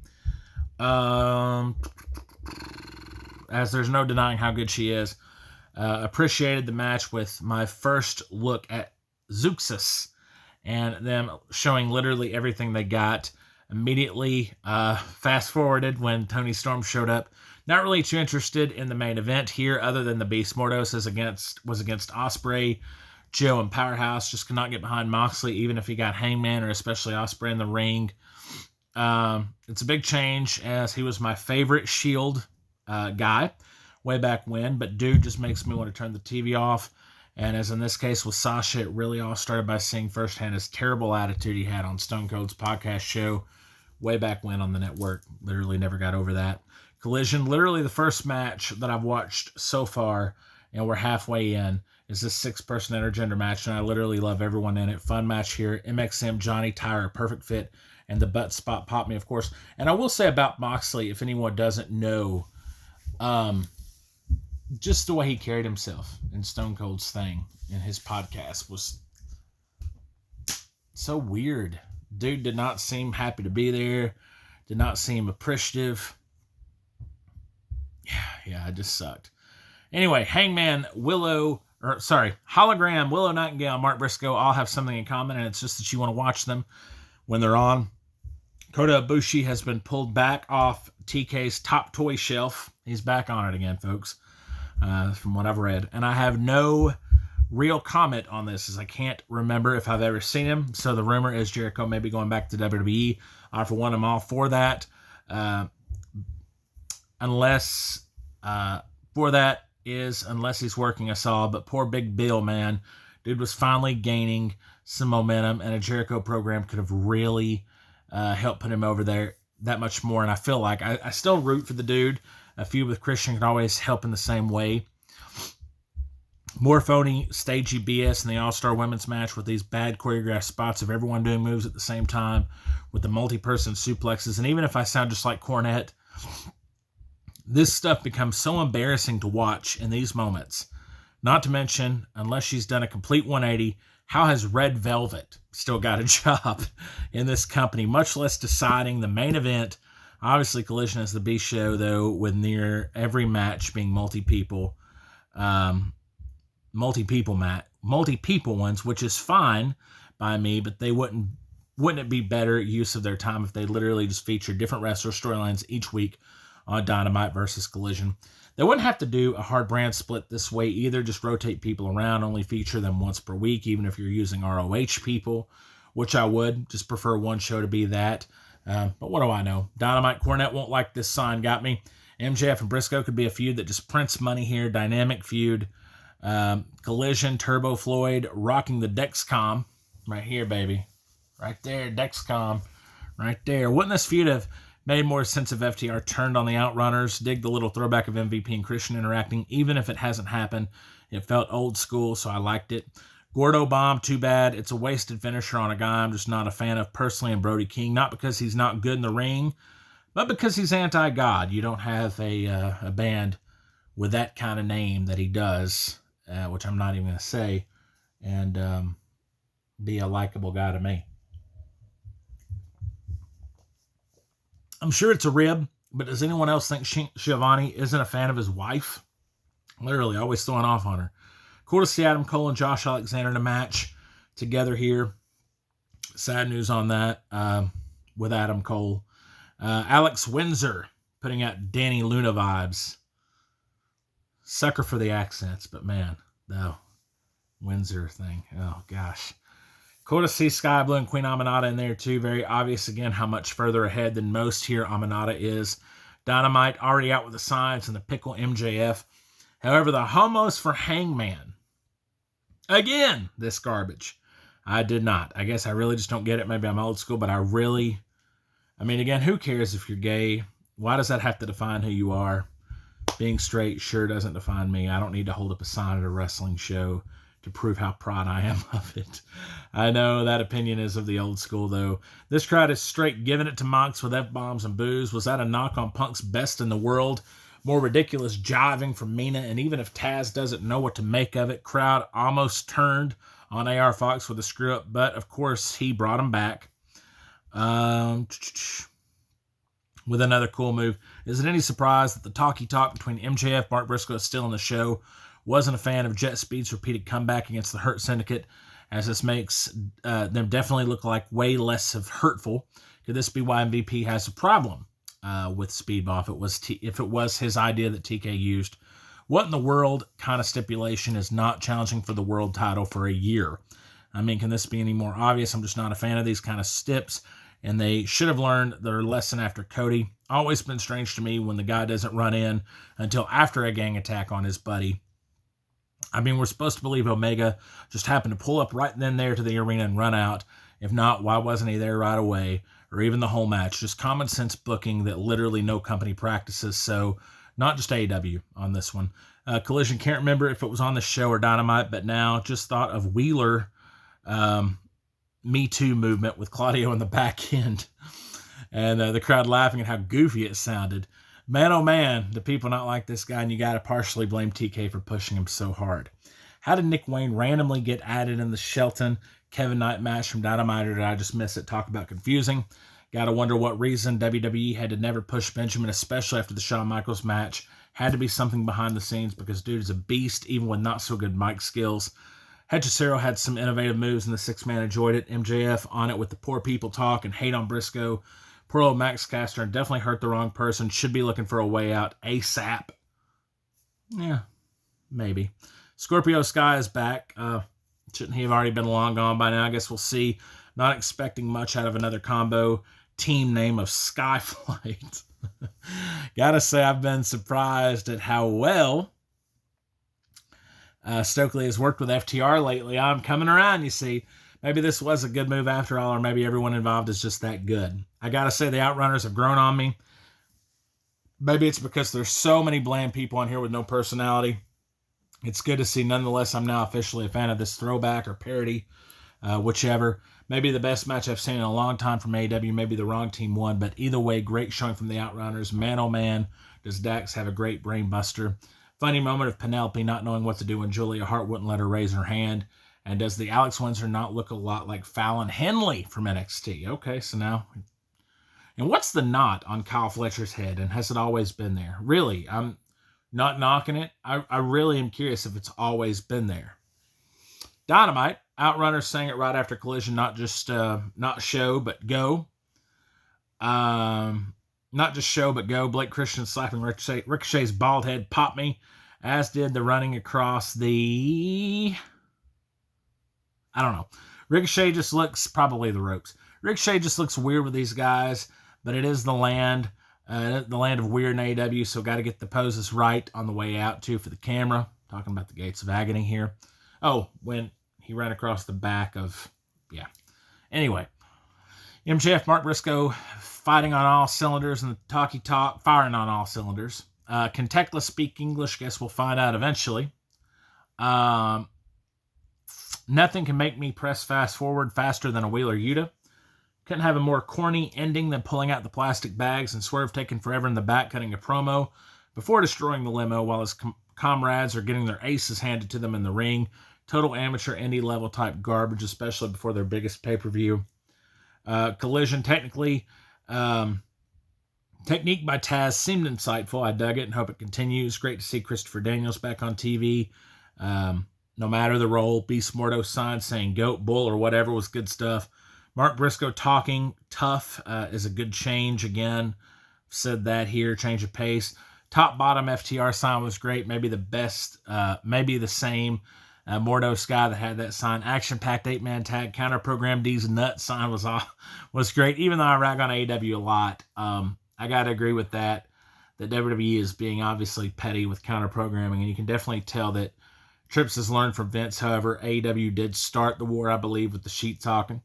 As there's no denying how good she is. Appreciated the match with my first look at Zeuxis and them showing literally everything they got. Immediately fast forwarded when Toni Storm showed up. Not really too interested in the main event here, other than the Beast Mordos was against Ospreay, Joe, and Powerhouse. Just could not get behind Moxley, even if he got Hangman or especially Ospreay in the ring. It's a big change, as he was my favorite Shield guy way back when, but dude just makes me want to turn the TV off. And as in this case with Sasha, it really all started by seeing firsthand his terrible attitude he had on Stone Cold's podcast show way back when on the network. Literally never got over that. Collision, literally the first match that I've watched so far, and we're halfway in, is this 6-person intergender match, and I literally love everyone in it. Fun match here. MXM, Johnny, Tyler, perfect fit, and the butt spot popped me, of course. And I will say about Moxley, if anyone doesn't know, just the way he carried himself in Stone Cold's thing in his podcast was so weird. Dude did not seem happy to be there. Did not seem appreciative. Yeah, it just sucked. Anyway, Hologram, Willow Nightingale, Mark Briscoe all have something in common, and it's just that you want to watch them when they're on. Kota Ibushi has been pulled back off TK's top toy shelf. He's back on it again, folks, from what I've read. And I have no real comment on this, as I can't remember if I've ever seen him. So the rumor is Jericho may be going back to WWE. I, for one, am all for that. Unless he's working us all. But poor Big Bill, man. Dude was finally gaining some momentum, and a Jericho program could have really helped put him over there that much more. And I feel like I still root for the dude. A feud with Christian can always help in the same way. More phony, stagey BS in the All-Star Women's match with these bad choreographed spots of everyone doing moves at the same time with the multi-person suplexes. And even if I sound just like Cornette, this stuff becomes so embarrassing to watch in these moments. Not to mention, unless she's done a complete 180, how has Red Velvet still got a job in this company, much less deciding the main event? Obviously, Collision is the B show, though, with near every match being multi-people ones, which is fine by me, but they wouldn't it be better use of their time if they literally just featured different wrestler storylines each week on Dynamite versus Collision? They wouldn't have to do a hard brand split this way either. Just rotate people around, only feature them once per week, even if you're using ROH people, which I would. Just prefer one show to be that. But what do I know? Dynamite Cornette won't like this sign, got me. MJF and Briscoe could be a feud that just prints money here. Dynamic feud. Collision, Turbo Floyd, rocking the Dexcom. Right here, baby. Right there, Dexcom. Right there. Wouldn't this feud have made more sense if FTR turned on the Outrunners? Dig the little throwback of MVP and Christian interacting, even if it hasn't happened. It felt old school, so I liked it. Gordo Bomb, too bad. It's a wasted finisher on a guy I'm just not a fan of personally, and Brody King. Not because he's not good in the ring, but because he's anti-God. You don't have a band with that kind of name that he does, which I'm not even going to say, and be a likable guy to me. I'm sure it's a rib, but does anyone else think Schiavone isn't a fan of his wife? Literally, always throwing off on her. Cool to see Adam Cole and Josh Alexander in a match together here. Sad news on that with Adam Cole. Alex Windsor putting out Danny Luna vibes. Sucker for the accents, but man, the Windsor thing. Oh, gosh. Cool to see Sky Blue and Queen Aminata in there too. Very obvious again how much further ahead than most here Aminata is. Dynamite already out with the signs and the pickle MJF. However, the homos for Hangman. Again, this garbage. I did not. I guess I really just don't get it. Maybe I'm old school, but again, who cares if you're gay? Why does that have to define who you are? Being straight sure doesn't define me. I don't need to hold up a sign at a wrestling show to prove how proud I am of it. I know that opinion is of the old school, though. This crowd is straight giving it to Mox with F-bombs and boos. Was that a knock on Punk's best in the world? More ridiculous jiving from Mina, and even if Taz doesn't know what to make of it, crowd almost turned on AR Fox with a screw up, but of course he brought him back. With another cool move. Is it any surprise that the talky talk between MJF, Mark Briscoe is still in the show? Wasn't a fan of Jet Speed's repeated comeback against the Hurt Syndicate, as this makes them definitely look like way less of hurtful. Could this be why MVP has a problem with Speedball if it was his idea that TK used? What in the world kind of stipulation is not challenging for the world title for a year? I mean, can this be any more obvious? I'm just not a fan of these kind of stips, and they should have learned their lesson after Cody. Always been strange to me when the guy doesn't run in until after a gang attack on his buddy. I mean, we're supposed to believe Omega just happened to pull up right then there to the arena and run out. If not, why wasn't he there right away? Or even the whole match? Just common sense booking that literally no company practices. So, not just AEW on this one. Collision, can't remember if it was on the show or Dynamite, but now just thought of Wheeler Me Too movement with Claudio in the back end. And the crowd laughing at how goofy it sounded. Man, oh man, do people not like this guy, and you got to partially blame TK for pushing him so hard. How did Nick Wayne randomly get added in the Shelton Kevin Knight match from Dynamite, or did I just miss it? Talk about confusing. Got to wonder what reason WWE had to never push Benjamin, especially after the Shawn Michaels match. Had to be something behind the scenes because dude is a beast, even with not so good mic skills. Hechicero had some innovative moves, and the six-man enjoyed it. MJF on it with the poor people talk and hate on Briscoe. Poor old Max Caster definitely hurt the wrong person. Should be looking for a way out ASAP. Yeah, maybe. Scorpio Sky is back. Shouldn't he have already been long gone by now? I guess we'll see. Not expecting much out of another combo team name of Skyflight. Gotta say, I've been surprised at how well Stokely has worked with FTR lately. I'm coming around, you see. Maybe this was a good move after all, or maybe everyone involved is just that good. I gotta say, the Outrunners have grown on me. Maybe it's because there's so many bland people on here with no personality. It's good to see. Nonetheless, I'm now officially a fan of this throwback or parody, whichever. Maybe the best match I've seen in a long time from AEW. Maybe the wrong team won, but either way, great showing from the Outrunners. Man, oh man, does Dax have a great brain buster. Funny moment of Penelope not knowing what to do when Julia Hart wouldn't let her raise her hand. And does the Alex Windsor not look a lot like Fallon Henley from NXT? Okay, so now... And what's the knot on Kyle Fletcher's head, and has it always been there? Really, I'm not knocking it. I really am curious if it's always been there. Dynamite, Outrunners sang it right after Collision, not just not show, but go. Not just show, but go. Blake Christian slapping Ricochet's bald head popped me, as did the running across the... I don't know. Ricochet just looks, probably the ropes. Ricochet just looks weird with these guys, but it is the land of weird in AEW, so got to get the poses right on the way out, too, for the camera. Talking about the Gates of Agony here. Oh, when he ran across the back of, yeah. Anyway, MJF, Mark Briscoe fighting on all cylinders, and the talky talk firing on all cylinders. Can Tekla speak English? Guess we'll find out eventually. Nothing can make me press fast forward faster than a Wheeler Yuta. Couldn't have a more corny ending than pulling out the plastic bags and Swerve taking forever in the back cutting a promo before destroying the limo while his comrades are getting their aces handed to them in the ring. Total amateur indie level type garbage, especially before their biggest pay-per-view. Collision, technique by Taz seemed insightful. I dug it and hope it continues. Great to see Christopher Daniels back on TV. No matter the role, Beast Mordo sign saying goat, bull, or whatever was good stuff. Mark Briscoe talking tough is a good change. Again, said that here, change of pace. Top bottom FTR sign was great. Maybe the best, maybe the same. Mordo Sky that had that sign. Action-packed 8-man tag. Counter program D's nut sign was great. Even though I rag on AEW a lot, I got to agree with that. That WWE is being obviously petty with counter programming, and you can definitely tell that Trips has learned from Vince. However, AEW did start the war, I believe, with the sheet talking.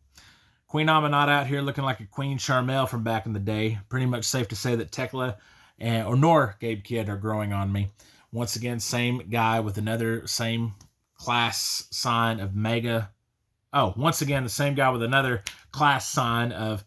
Queen Ama not out here looking like a Queen Charmel from back in the day. Pretty much safe to say that Tekla nor Gabe Kidd are growing on me. Once again, same guy with another same class sign of Mega. Oh, once again, the same guy with another class sign of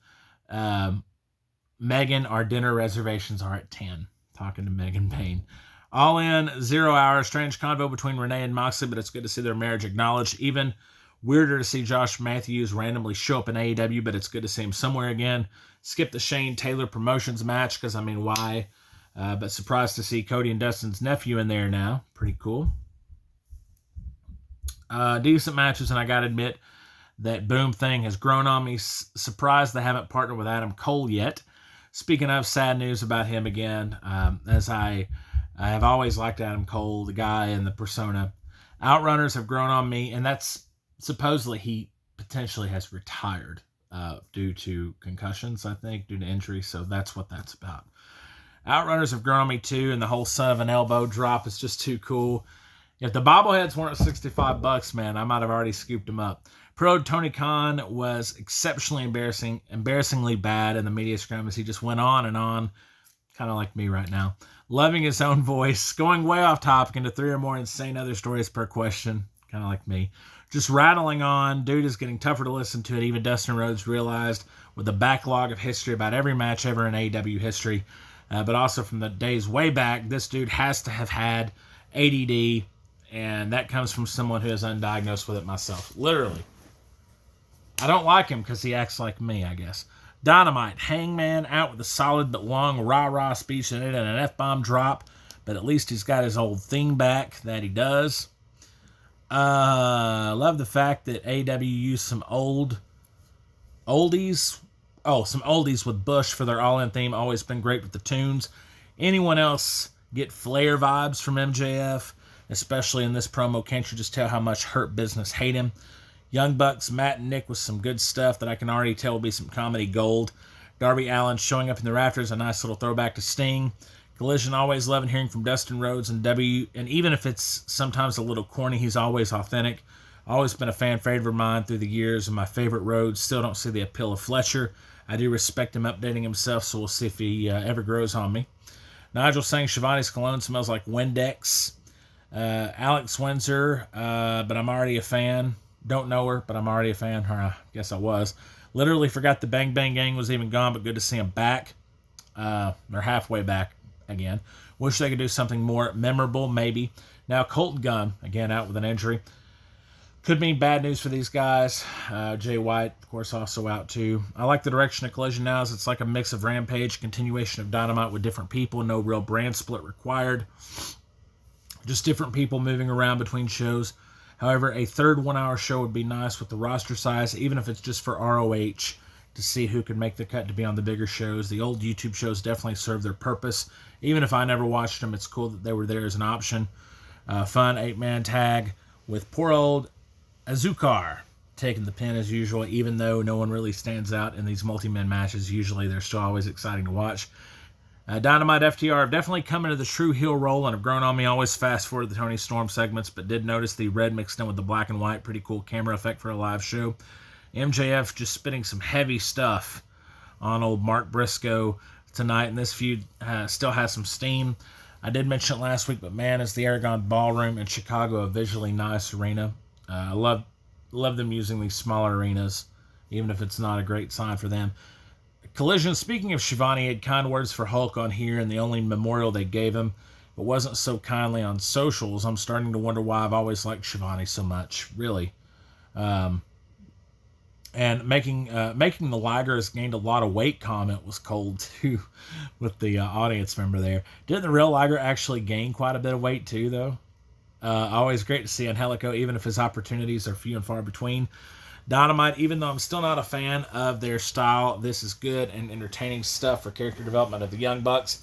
Megan, our dinner reservations are at 10 talking to Megan Payne. All in, 0 hour, strange convo between Renee and Moxley, but it's good to see their marriage acknowledged. Even weirder to see Josh Matthews randomly show up in AEW, but it's good to see him somewhere again. Skip the Shane Taylor promotions match, because, I mean, why? But surprised to see Cody and Dustin's nephew in there now. Pretty cool. Decent matches, and I got to admit, that Boom thing has grown on me. Surprised they haven't partnered with Adam Cole yet. Speaking of, sad news about him again, as I have always liked Adam Cole, the guy and the persona. Outrunners have grown on me, and that's supposedly he potentially has retired due to concussions, I think, due to injury, so that's what that's about. Outrunners have grown on me too, and the whole son of an elbow drop is just too cool. If the bobbleheads weren't $65, man, I might have already scooped them up. Pro Tony Khan was exceptionally embarrassingly bad in the media scrum as he just went on and on, kind of like me right now. Loving his own voice, going way off topic into 3 or more insane other stories per question, kind of like me. Just rattling on. Dude is getting tougher to listen to, and even Dustin Rhodes realized with the backlog of history about every match ever in AEW history, but also from the days way back, this dude has to have had ADD, and that comes from someone who is undiagnosed with it myself. Literally. I don't like him because he acts like me, I guess. Dynamite, Hangman out with a solid but long rah-rah speech in it and an F-bomb drop, but at least he's got his old thing back that he does. Love the fact that AEW used some oldies. Some oldies with Bush for their all-in theme. Always been great with the tunes. Anyone else get Flair vibes from MJF? Especially in this promo, can't you just tell how much Hurt Business hate him? Young Bucks, Matt and Nick with some good stuff that I can already tell will be some comedy gold. Darby Allin showing up in the rafters, a nice little throwback to Sting. Collision, always loving hearing from Dustin Rhodes and W. And even if it's sometimes a little corny, he's always authentic. Always been a fan favorite of mine through the years, and my favorite Rhodes. Still don't see the appeal of Fletcher. I do respect him updating himself, so we'll see if he ever grows on me. Nigel saying Shivani's cologne smells like Windex. Alex Windsor, but I'm already a fan. Don't know her, but I'm already a fan. Or I guess I was. Literally forgot the Bang Bang Gang was even gone, but good to see them back. They're halfway back again. Wish they could do something more memorable, maybe. Now, Colton Gunn, again, out with an injury. Could mean bad news for these guys. Jay White, of course, also out too. I like the direction of Collision now, as it's like a mix of Rampage, continuation of Dynamite with different people, no real brand split required. Just different people moving around between shows. However, a third 1 hour show would be nice with the roster size, even if it's just for ROH, to see who could make the cut to be on the bigger shows. The old YouTube shows definitely serve their purpose. Even if I never watched them, it's cool that they were there as an option. Fun 8-man tag with poor old Azukar taking the pin as usual, even though no one really stands out in these multi-man matches. Usually they're still always exciting to watch. Dynamite FTR have definitely come into the true heel role and have grown on me. Always fast forward the Tony Storm segments, but did notice the red mixed in with the black and white. Pretty cool camera effect for a live show. MJF just spitting some heavy stuff on old Mark Briscoe tonight, and this feud still has some steam. I did mention it last week, but man, is the Aragon Ballroom in Chicago a visually nice arena. I love them using these smaller arenas, even if it's not a great sign for them. Collision, speaking of Shivani, had kind words for Hulk on here, and the only memorial they gave him, it wasn't so kindly on socials. I'm starting to wonder why I've always liked Shivani so much, really. And making the Liger has gained a lot of weight comment was cold, too, with the audience member there. Didn't the real Liger actually gain quite a bit of weight, too, though? Always great to see Angelico, even if his opportunities are few and far between. Dynamite, even though I'm still not a fan of their style, this is good and entertaining stuff for character development of the Young Bucks.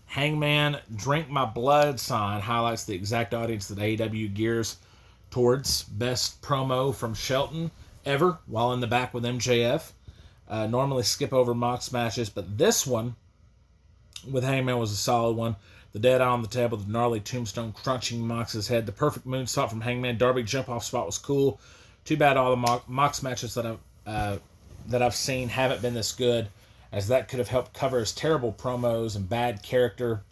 Hangman, Drink My Blood sign highlights the exact audience that AEW gears towards. Best promo from Shelton ever while in the back with MJF. Normally skip over Mox matches, but this one with Hangman was a solid one. The dead eye on the table, the gnarly tombstone crunching Mox's head. The perfect moonsault from Hangman. Darby jump-off spot was cool. Too bad all the Mox matches that I've seen haven't been this good, as that could have helped cover his terrible promos and bad character.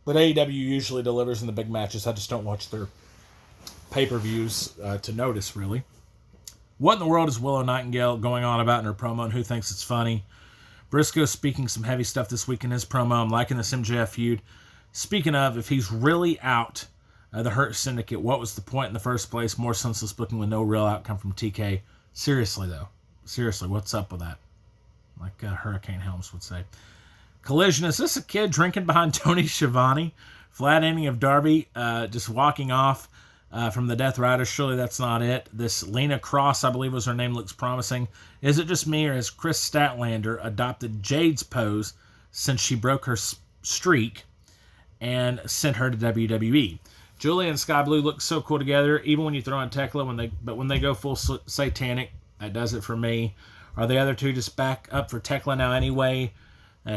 But AEW usually delivers in the big matches. I just don't watch their pay-per-views to notice, really. What in the world is Willow Nightingale going on about in her promo, and who thinks it's funny? Briscoe speaking some heavy stuff this week in his promo. I'm liking this MJF feud. Speaking of, if he's really out the Hurt Syndicate, what was the point in the first place? More senseless booking with no real outcome from TK. Seriously, though. Seriously, what's up with that? Like Hurricane Helms would say. Collision, is this a kid drinking behind Tony Schiavone? Flat ending of Darby just walking off from the Death Rider. Surely that's not it. This Lena Cross, I believe was her name, looks promising. Is it just me, or has Chris Statlander adopted Jade's pose since she broke her streak and sent her to WWE? Julia and Sky Blue look so cool together, even when you throw in Tekla. When they go full satanic, that does it for me. Are the other two just back up for Tekla now anyway?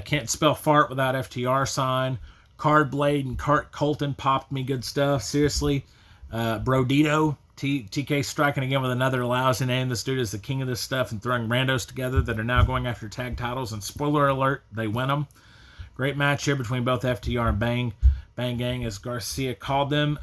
Can't spell fart without FTR sign. Card Blade and Colton popped me good stuff. Seriously. Brodito, TK striking again with another lousy name. This dude is the king of this stuff and throwing randos together that are now going after tag titles. And spoiler alert, they win them. Great match here between both FTR and Bang. Bang Gang, as Garcia called them,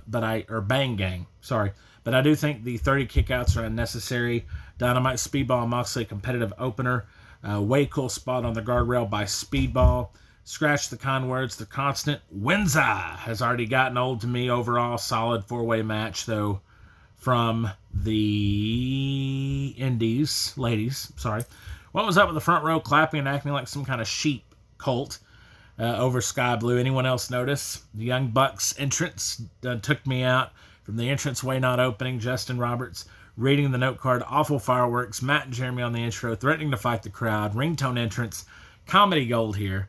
or Bang Gang, sorry. But I do think the 30 kickouts are unnecessary. Dynamite Speedball and Moxley, competitive opener. Way cool spot on the guardrail by Speedball. Scratch the con words. The constant Winza has already gotten old to me. Overall, solid 4-way match, though, from the Indies. Ladies, sorry. What was up with the front row clapping and acting like some kind of sheep cult over Sky Blue? Anyone else notice? The Young Bucks entrance took me out from the entranceway not opening. Justin Roberts reading the note card. Awful fireworks. Matt and Jeremy on the intro, threatening to fight the crowd. Ringtone entrance. Comedy gold here.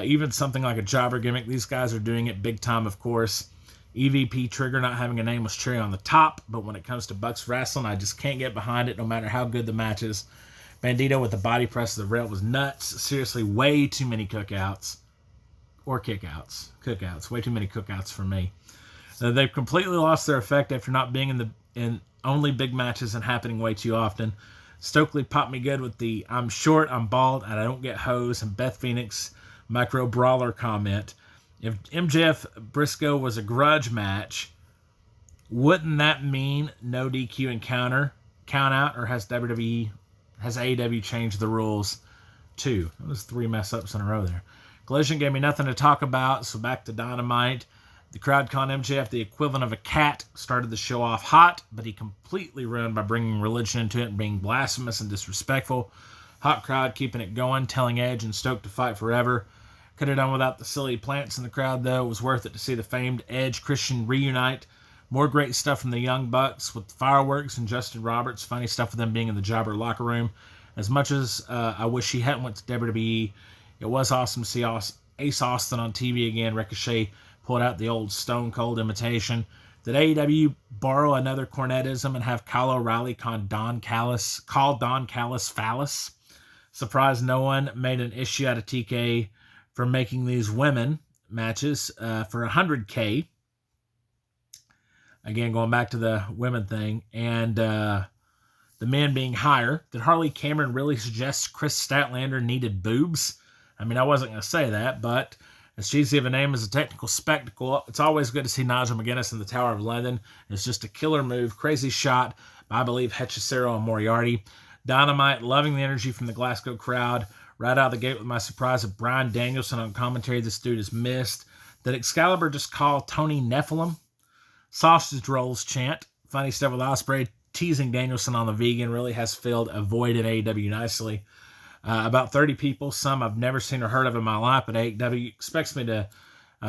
Even something like a jobber gimmick. These guys are doing it big time, of course. EVP Trigger not having a name was cherry on the top, but when it comes to Bucks wrestling, I just can't get behind it no matter how good the match is. Bandito with the body press of the rail was nuts. Seriously, way too many cookouts. Or kickouts. Cookouts. Way too many cookouts for me. They've completely lost their effect after not being in only big matches and happening way too often. Stokely popped me good with the I'm short, I'm bald, and I don't get hosed, and Beth Phoenix micro brawler comment. If MJF Briscoe was a grudge match, wouldn't that mean no DQ and count out, or has AEW changed the rules too? That was 3 mess ups in a row there. Collision gave me nothing to talk about, so back to Dynamite. The crowd called MJF the equivalent of a cat, started the show off hot, but he completely ruined by bringing religion into it and being blasphemous and disrespectful. Hot crowd keeping it going, telling Edge and Stoke to fight forever. Could have done without the silly plants in the crowd, though. It was worth it to see the famed Edge Christian reunite. More great stuff from the Young Bucks with fireworks and Justin Roberts. Funny stuff with them being in the jobber locker room. As much as I wish he hadn't went to WWE, it was awesome to see Ace Austin on TV again. Ricochet pulled out the old Stone Cold imitation. Did AEW borrow another Cornetism and have Kyle O'Reilly call Don Callis phallus? Surprised no one made an issue out of TK for making these women matches for $100K. Again, going back to the women thing. And the men being higher. Did Harley Cameron really suggest Chris Statlander needed boobs? I mean, I wasn't going to say that, but as cheesy of a name as a technical spectacle, it's always good to see Nigel McGuinness in the Tower of London. It's just a killer move. Crazy shot by, I believe, Hechicero and Moriarty. Dynamite, loving the energy from the Glasgow crowd. Right out of the gate with my surprise of Bryan Danielson on commentary. This dude is missed. Did Excalibur just call Tony Nephilim? Sausage rolls chant. Funny stuff with Ospreay. Teasing Danielson on the vegan really has filled a void in AEW nicely. About 30 people, some I've never seen or heard of in my life, but AEW expects me to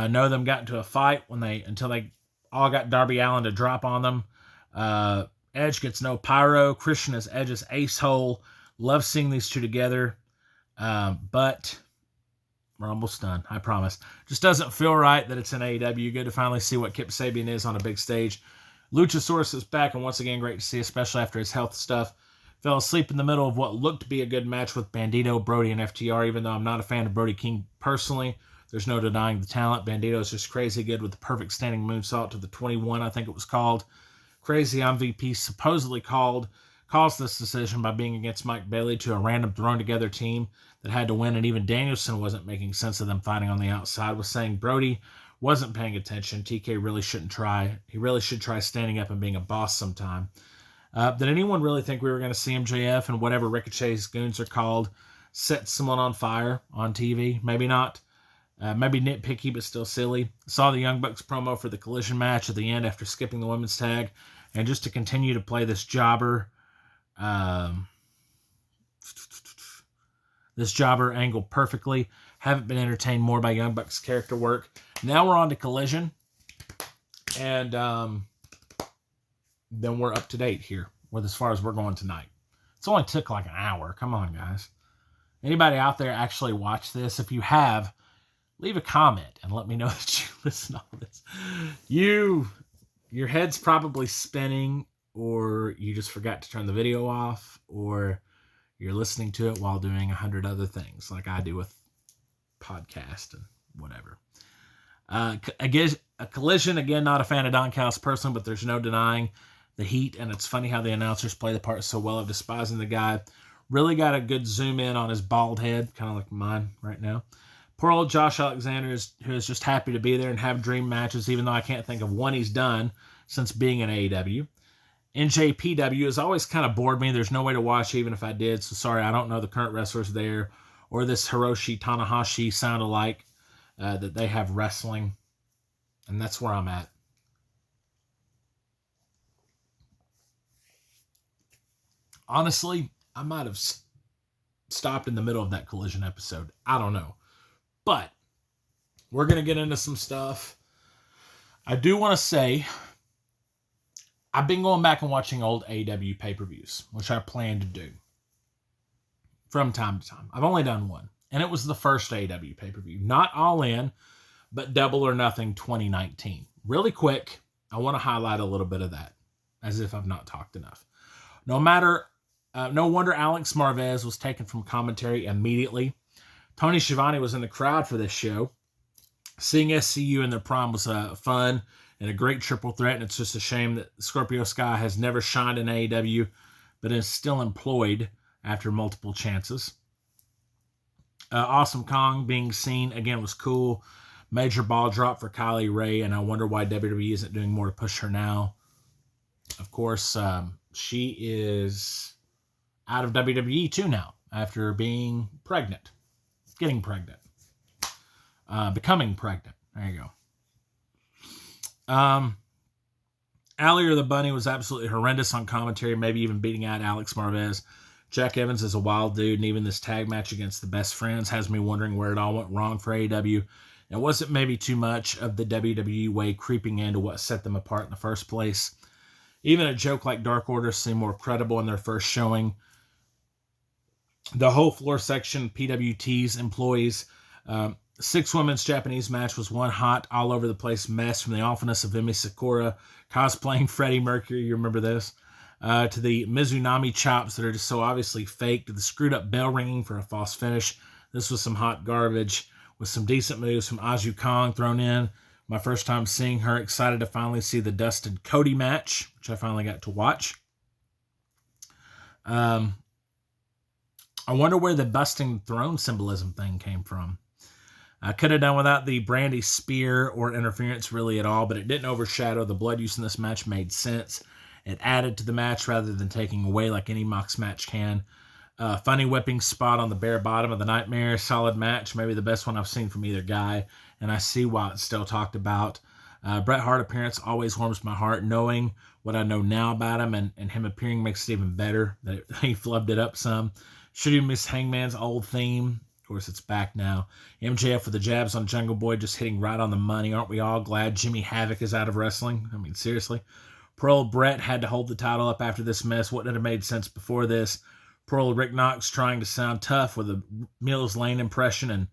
know them got into a fight until they all got Darby Allin to drop on them. Edge gets no pyro. Christian is Edge's ace hole. Love seeing these two together. But we're almost done, I promise. Just doesn't feel right that it's in AEW. Good to finally see what Kip Sabian is on a big stage. Luchasaurus is back, and once again, great to see, especially after his health stuff. Fell asleep in the middle of what looked to be a good match with Bandito, Brody, and FTR, even though I'm not a fan of Brody King personally. There's no denying the talent. Bandito's just crazy good with the perfect standing moonsault to the 21, I think it was called. Crazy MVP supposedly caused this decision by being against Mike Bailey to a random thrown together team that had to win, and even Danielson wasn't making sense of them fighting on the outside, was saying Brody wasn't paying attention. TK really shouldn't try. He really should try standing up and being a boss sometime. Did anyone really think we were going to see MJF and whatever Ricochet's goons are called set someone on fire on TV. Maybe not. Maybe nitpicky, but still silly. Saw the Young Bucks promo for the Collision match at the end after skipping the women's tag. And just to continue to play this jobber, angle perfectly. Haven't been entertained more by Young Bucks character work. Now we're on to Collision. And then we're up to date here with as far as we're going tonight. It's only took like an hour. Come on, guys. Anybody out there actually watch this? If you have, leave a comment and let me know that you listen to all this. Your head's probably spinning, or you just forgot to turn the video off, or you're listening to it while doing 100 other things like I do with podcast and whatever. Again, a Collision, again, not a fan of Don Callis personally, but there's no denying the heat, and it's funny how the announcers play the part so well of despising the guy. Really got a good zoom in on his bald head, kind of like mine right now. Poor old Josh Alexander, who is just happy to be there and have dream matches, even though I can't think of one he's done since being in AEW. NJPW has always kind of bored me. There's no way to watch even if I did, so sorry, I don't know the current wrestlers there or this Hiroshi Tanahashi sound alike that they have wrestling, and that's where I'm at. Honestly, I might have stopped in the middle of that Collision episode. I don't know. But we're going to get into some stuff. I do want to say, I've been going back and watching old AEW pay-per-views, which I plan to do from time to time. I've only done one, and it was the first AEW pay-per-view. Not All In, but Double or Nothing 2019. Really quick, I want to highlight a little bit of that, as if I've not talked enough. No wonder Alex Marvez was taken from commentary immediately. Tony Schiavone was in the crowd for this show. Seeing SCU in their prime was fun and a great triple threat, and it's just a shame that Scorpio Sky has never shined in AEW, but is still employed after multiple chances. Awesome Kong being seen, again, was cool. Major ball drop for Kylie Ray, and I wonder why WWE isn't doing more to push her now. Of course, she is out of WWE too now after being pregnant. Getting pregnant. Becoming pregnant. There you go. Allie or the Bunny was absolutely horrendous on commentary, maybe even beating out Alex Marvez. Jack Evans is a wild dude, and even this tag match against the Best Friends has me wondering where it all went wrong for AEW. And was it maybe too much of the WWE way creeping into what set them apart in the first place? Even a joke like Dark Order seemed more credible in their first showing. The whole floor section, PWT's employees, 6 women's Japanese match was one hot, all over the place mess from the awfulness of Emi Sakura cosplaying Freddie Mercury, you remember this, to the Mizunami chops that are just so obviously fake, to the screwed up bell ringing for a false finish. This was some hot garbage with some decent moves from Aju Kong thrown in. My first time seeing her, excited to finally see the Dustin Cody match, which I finally got to watch. I wonder where the busting throne symbolism thing came from. I could have done without the Brandy spear or interference really at all, but it didn't overshadow the blood use in this match. Made sense. It added to the match rather than taking away like any Mox match can. Funny whipping spot on the bare bottom of the Nightmare. Solid match. Maybe the best one I've seen from either guy, and I see why it's still talked about. Bret Hart appearance always warms my heart. Knowing what I know now about him and him appearing makes it even better. That he flubbed it up some. Should you miss Hangman's old theme? Of course, it's back now. MJF with the jabs on Jungle Boy just hitting right on the money. Aren't we all glad Jimmy Havoc is out of wrestling? I mean, seriously. Poor old Brett had to hold the title up after this mess. Wouldn't it have made sense before this? Poor old Rick Knox trying to sound tough with a Mills Lane impression and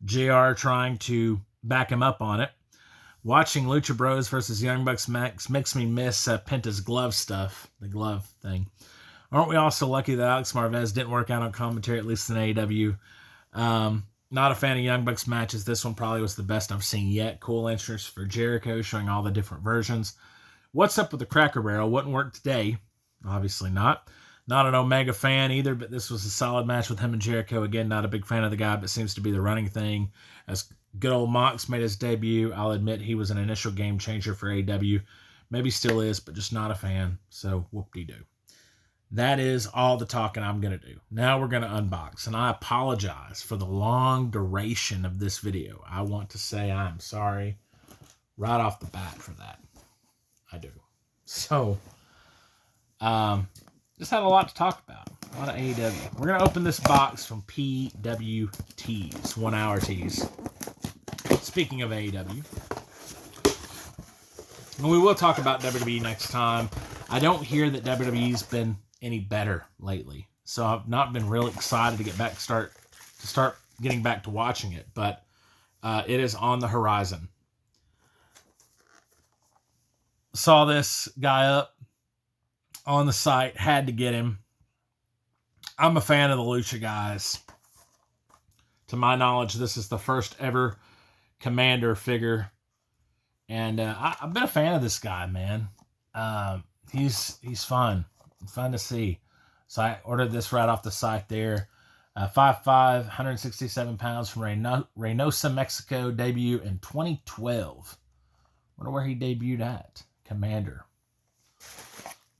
JR trying to back him up on it. Watching Lucha Bros versus Young Bucks makes me miss Penta's glove stuff, the glove thing. Aren't we all so lucky that Alex Marvez didn't work out on commentary, at least in AEW? Not a fan of Young Bucks matches. This one probably was the best I've seen yet. Cool entrance for Jericho, showing all the different versions. What's up with the Cracker Barrel? Wouldn't work today. Obviously not. Not an Omega fan either, but this was a solid match with him and Jericho. Again, not a big fan of the guy, but seems to be the running thing. As good old Mox made his debut, I'll admit he was an initial game changer for AEW. Maybe still is, but just not a fan. So, whoop-de-doo. that is all the talking I'm going to do. Now we're going to unbox, and I apologize for the long duration of this video. I want to say I'm sorry right off the bat for that. I do. So, just had a lot to talk about. A lot of AEW. We're going to open this box from PWTs, 1 hour tees. Speaking of AEW. And we will talk about WWE next time. I don't hear that WWE's been any better lately. So I've not been really excited to get back start getting back to watching it, but it is on the horizon. Saw this guy up on the site, had to get him. I'm a fan of the Lucha guys. To my knowledge, this is the first ever Commander figure, and I've been a fan of this guy, man. He's fun to see. So I ordered this right off the site there. 5'5", 167 pounds from Reynosa, Mexico. Debut in 2012. Wonder where he debuted at. Commander.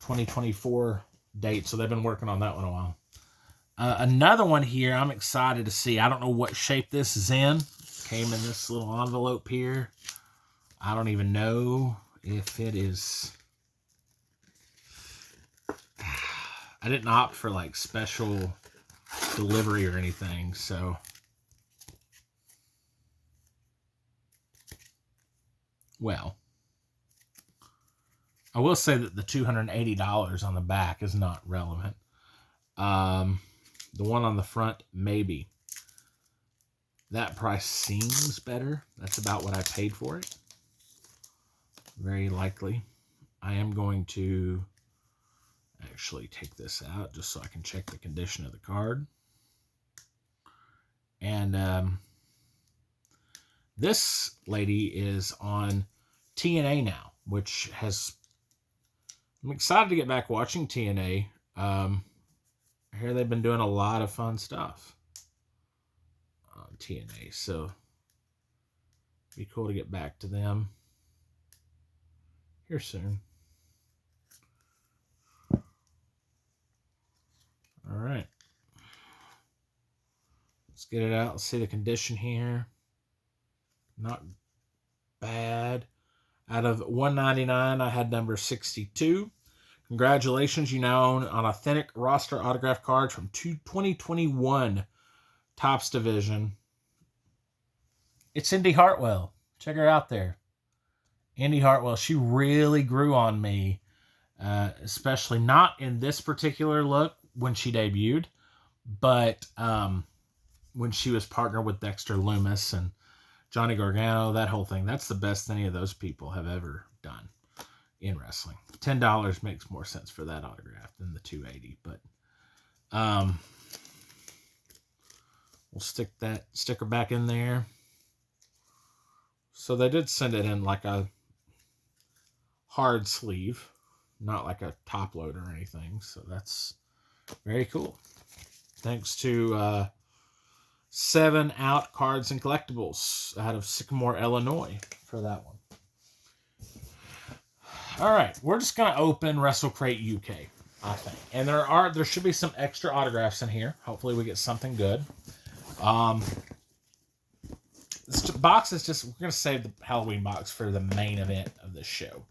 2024 date. So they've been working on that one a while. Another one here I'm excited to see. I don't know what shape this is in. Came in this little envelope here. I don't even know if it is... I didn't opt for like special delivery or anything, so well, I will say that the $280 on the back is not relevant. The one on the front, maybe. That price seems better. That's about what I paid for it. Very likely. I am going to actually take this out just so I can check the condition of the card. And this lady is on TNA now, which has... I'm excited to get back watching TNA. I hear they've been doing a lot of fun stuff on TNA, so it'd be cool to get back to them here soon. All right. Let's get it out. Let's see the condition here. Not bad. Out of 199, I had number 62. Congratulations. You now own an authentic roster autograph card from 2021 Topps Division. It's Indy Hartwell. Check her out there. Indy Hartwell. She really grew on me, especially not in this particular look when she debuted, but when she was partnered with Dexter Lumis and Johnny Gargano, that whole thing. That's the best any of those people have ever done in wrestling. $10 makes more sense for that autograph than the $280, but we'll stick that sticker back in there. So they did send it in like a hard sleeve, not like a top load or anything. So that's very cool. Thanks to 7 Out Cards and Collectibles out of Sycamore, Illinois for that one. All right, we're just going to open WrestleCrate UK, I think. And there should be some extra autographs in here. Hopefully we get something good. This box is just, we're going to save the Halloween box for the main event of this show.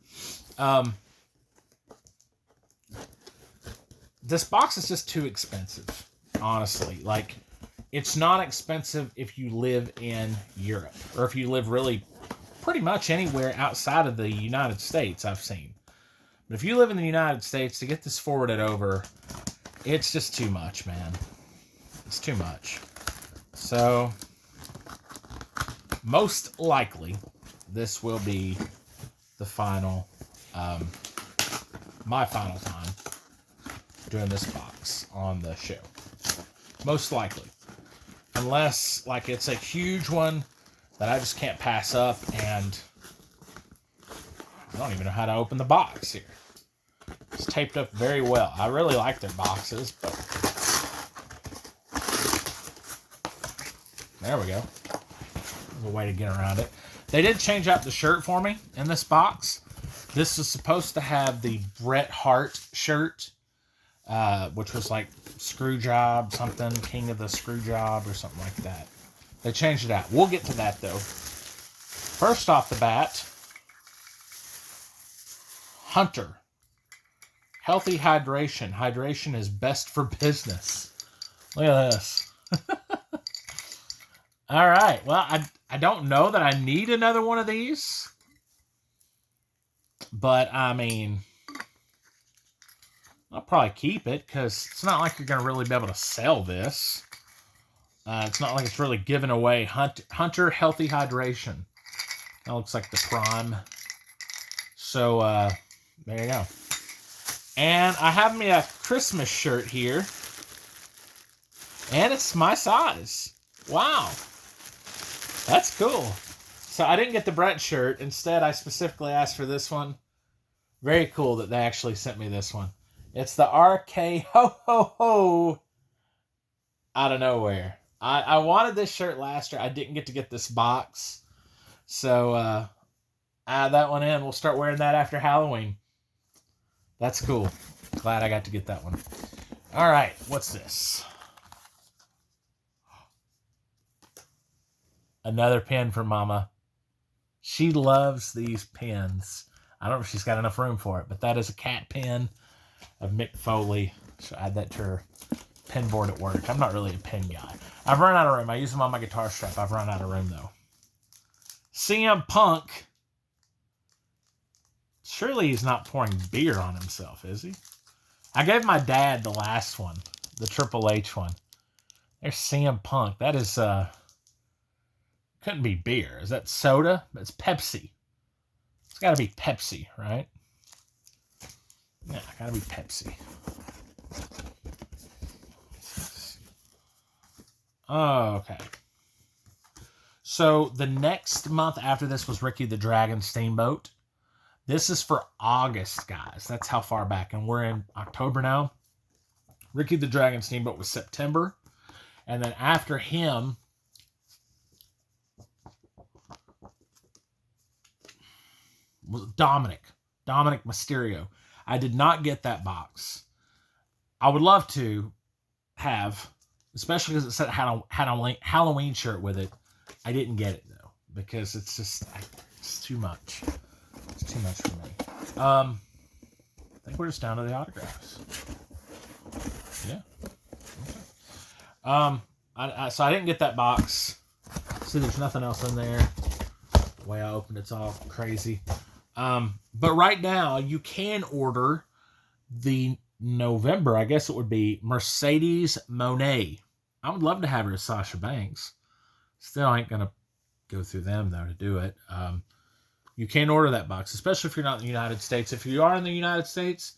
This box is just too expensive, honestly. Like, it's not expensive if you live in Europe, or if you live really pretty much anywhere outside of the United States, I've seen. But if you live in the United States, to get this forwarded over, it's just too much, man. It's too much. So, most likely, this will be the final, my final time doing this box on the show. Most likely. Unless, like, it's a huge one that I just can't pass up, and I don't even know how to open the box here. It's taped up very well. I really like their boxes, but there we go. There's a way to get around it. They did change out the shirt for me in this box. This is supposed to have the Bret Hart shirt which was like screw job something, king of the screw job or something like that. They changed it out. We'll get to that though. First off the bat, Hunter. Healthy hydration. Hydration is best for business. Look at this. All right. Well, I don't know that I need another one of these. But, I mean, I'll probably keep it because it's not like you're going to really be able to sell this. It's not like it's really giving away. Hunter Healthy Hydration. That looks like the Prime. So, there you go. And I have me a Christmas shirt here. And it's my size. Wow. That's cool. So I didn't get the Brett shirt. Instead, I specifically asked for this one. Very cool that they actually sent me this one. It's the RK Ho Ho Ho out of nowhere. I wanted this shirt last year. I didn't get to get this box. So add that one in. We'll start wearing that after Halloween. That's cool. Glad I got to get that one. All right, what's this? Another pen for Mama. She loves these pens. I don't know if she's got enough room for it, but that is a cat pen of Mick Foley. So add that to her pen board at work. I'm not really a pen guy. I've run out of room. I use them on my guitar strap. I've run out of room, though. CM Punk. Surely he's not pouring beer on himself, is he? I gave my dad the last one, the Triple H one. There's CM Punk. That is, couldn't be beer. Is that soda? It's Pepsi. It's got to be Pepsi, right? Yeah, got to be Pepsi. Okay. So the next month after this was Ricky the Dragon Steamboat. This is for August, guys. That's how far back. And we're in October now. Ricky the Dragon Steamboat was September. And then after him was Dominic Mysterio. I did not get that box. I would love to have, especially because it said had a Halloween shirt with it. I didn't get it though because it's just it's too much. It's too much for me. I think we're just down to the autographs. Yeah. Okay. So I didn't get that box. See, there's nothing else in there. The way I opened it's all crazy. But right now you can order the November, I guess it would be Mercedes Moné. I would love to have her as Sasha Banks. Still ain't gonna go through them though to do it. You can order that box, especially if you're not in the United States. If you are in the United States,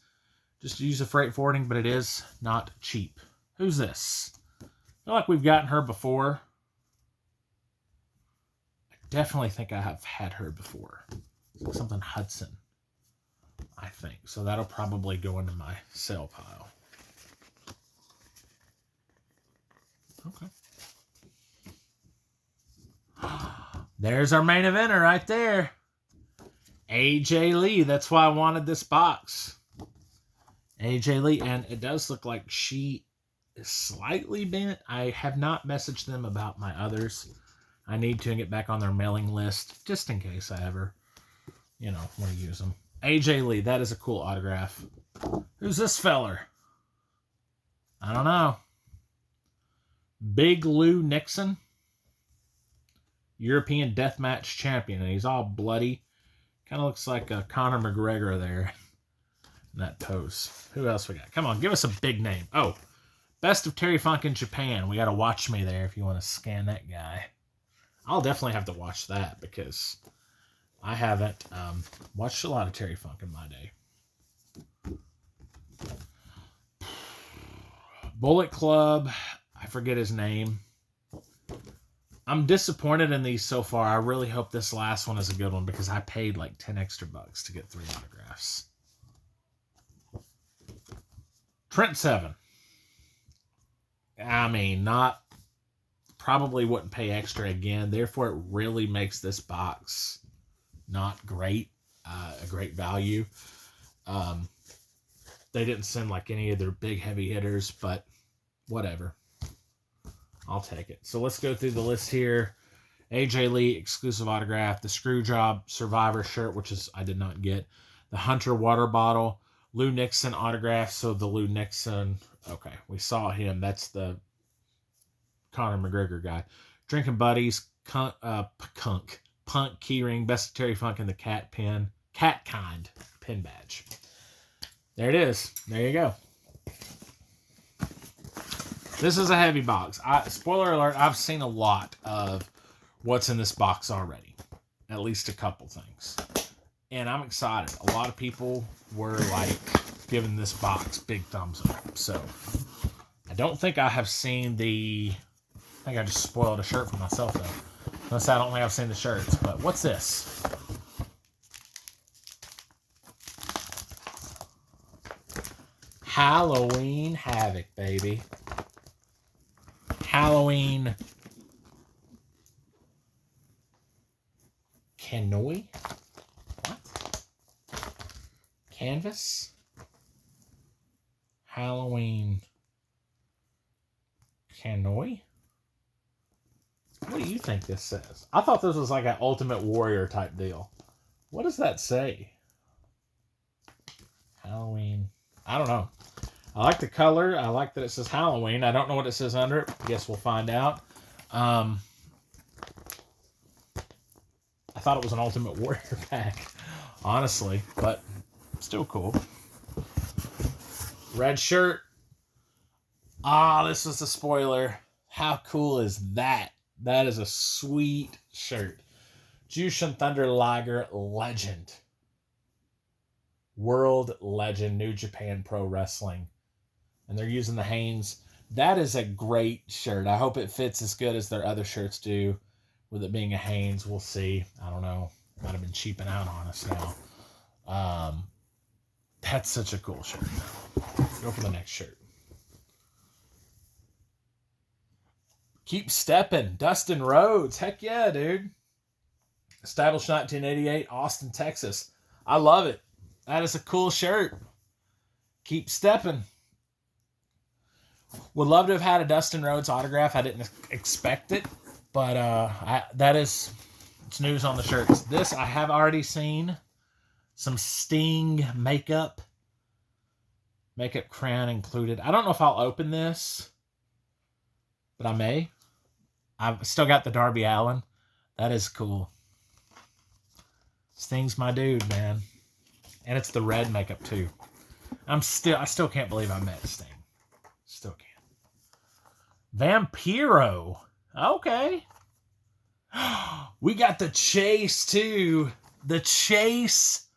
just use the freight forwarding, but it is not cheap. Who's this? I feel like we've gotten her before. I definitely think I have had her before. Like something Hudson, I think. So that'll probably go into my sale pile. Okay. There's our main eventer right there. AJ Lee. That's why I wanted this box. AJ Lee. And it does look like she is slightly bent. I have not messaged them about my others. I need to get back on their mailing list just in case I ever, want to use them. AJ Lee. That is a cool autograph. Who's this feller? I don't know. Big Lou Nixon. European Deathmatch Champion. And he's all bloody. Kind of looks like Conor McGregor there in that pose. Who else we got? Come on, give us a big name. Oh, Best of Terry Funk in Japan. We got to watch me there if you want to scan that guy. I'll definitely have to watch that because I haven't watched a lot of Terry Funk in my day. Bullet Club. I forget his name. I'm disappointed in these so far. I really hope this last one is a good one because I paid like 10 extra bucks to get 3 autographs. Trent Seven. I mean, probably wouldn't pay extra again. Therefore, it really makes this box not great, a great value. they didn't send like any of their big heavy hitters, but whatever. I'll take it. So let's go through the list here. AJ Lee exclusive autograph, the Screwjob Survivor shirt, which is I did not get, the Hunter water bottle, Lou Nixon autograph. So the Lou Nixon, okay, we saw him. That's the Conor McGregor guy. Drinking Buddies, Punk keyring, Best of Terry Funk, and the Cat Kind pin badge. There it is. There you go. This is a heavy box. Spoiler alert, I've seen a lot of what's in this box already. At least a couple things. And I'm excited. A lot of people were like giving this box big thumbs up. So I don't think I have seen I think I just spoiled a shirt for myself though. Unless I don't think I've seen the shirts. But what's this? Halloween Havoc, baby. Halloween Canoe? What? Canvas? Halloween Canoe? What do you think this says? I thought this was like an Ultimate Warrior type deal. What does that say? Halloween. I don't know. I like the color. I like that it says Halloween. I don't know what it says under it. Guess we'll find out. I thought it was an Ultimate Warrior pack, honestly, but still cool. Red shirt. This was a spoiler. How cool is that? That is a sweet shirt. Jushin Thunder Liger Legend. World Legend, New Japan Pro Wrestling. And they're using the Hanes. That is a great shirt. I hope it fits as good as their other shirts do. With it being a Hanes, we'll see. I don't know. Might have been cheaping out on us now. That's such a cool shirt. Go for the next shirt. Keep stepping. Dustin Rhodes. Heck yeah, dude. Established 1988, Austin, Texas. I love it. That is a cool shirt. Keep stepping. Would love to have had a Dustin Rhodes autograph. I didn't expect it, but it's news on the shirts. This I have already seen. Some Sting makeup crown included. I don't know if I'll open this, but I may. I've still got the Darby Allin. That is cool. Sting's my dude, man. And it's the red makeup too. I still can't believe I met Sting. Still can't. Vampiro. Okay. We got the Chase too. The Chase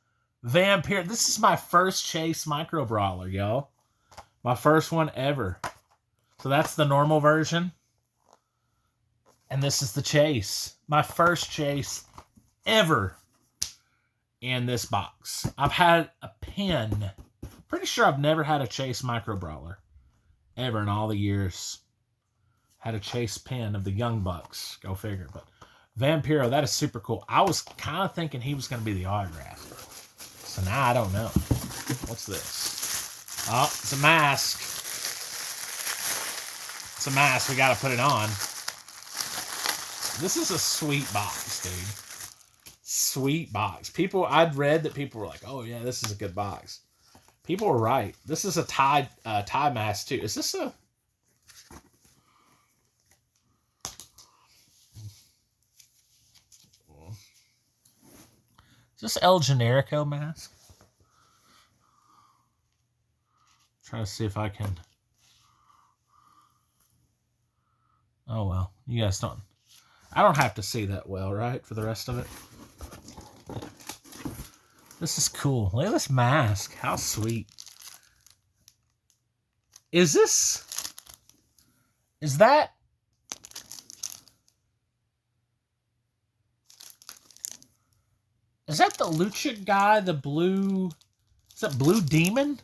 Vampiro. This is my first Chase Micro Brawler, y'all. My first one ever. So that's the normal version. And this is the Chase. My first Chase ever in this box. I've had a pin. Pretty sure I've never had a Chase Micro Brawler. Ever in all the years. Had a Chase pin of the Young Bucks. Go figure. But Vampiro, that is super cool. I was kind of thinking he was going to be the autograph. So now I don't know. What's this? Oh, it's a mask. It's a mask. We got to put it on. This is a sweet box, dude. Sweet box. I'd read that people were like, oh yeah, this is a good box. People were right. This is a tie mask too. Is this a... Is this El Generico mask? Try to see if I can... Oh well, you guys don't... I don't have to see that well, right? For the rest of it. This is cool. Look at this mask. How sweet. Is that... Is that the Lucha guy, the blue... Is that Blue Demon?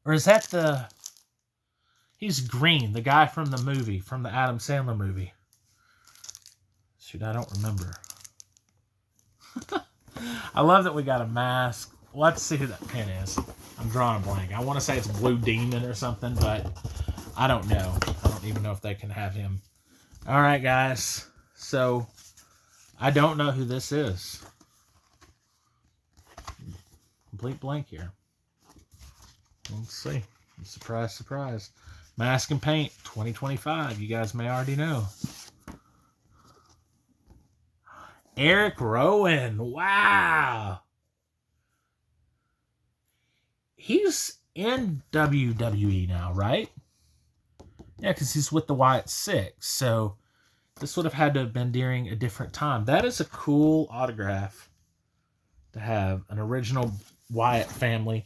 Or is that the... He's green, the guy from the movie, from the Adam Sandler movie. Shoot, I don't remember. I love that we got a mask. let's see who that pin is. I'm drawing a blank. I want to say it's Blue Demon or something, but I don't know. I don't even know if they can have him. All right, guys. So I don't know who this is. Complete blank here. Let's see. Surprise, surprise. Mask and Paint 2025. You guys may already know. Eric Rowan. Wow. He's in WWE now, right? Yeah, because he's with the Wyatt Six. So this would have had to have been during a different time. That is a cool autograph to have. An original Wyatt family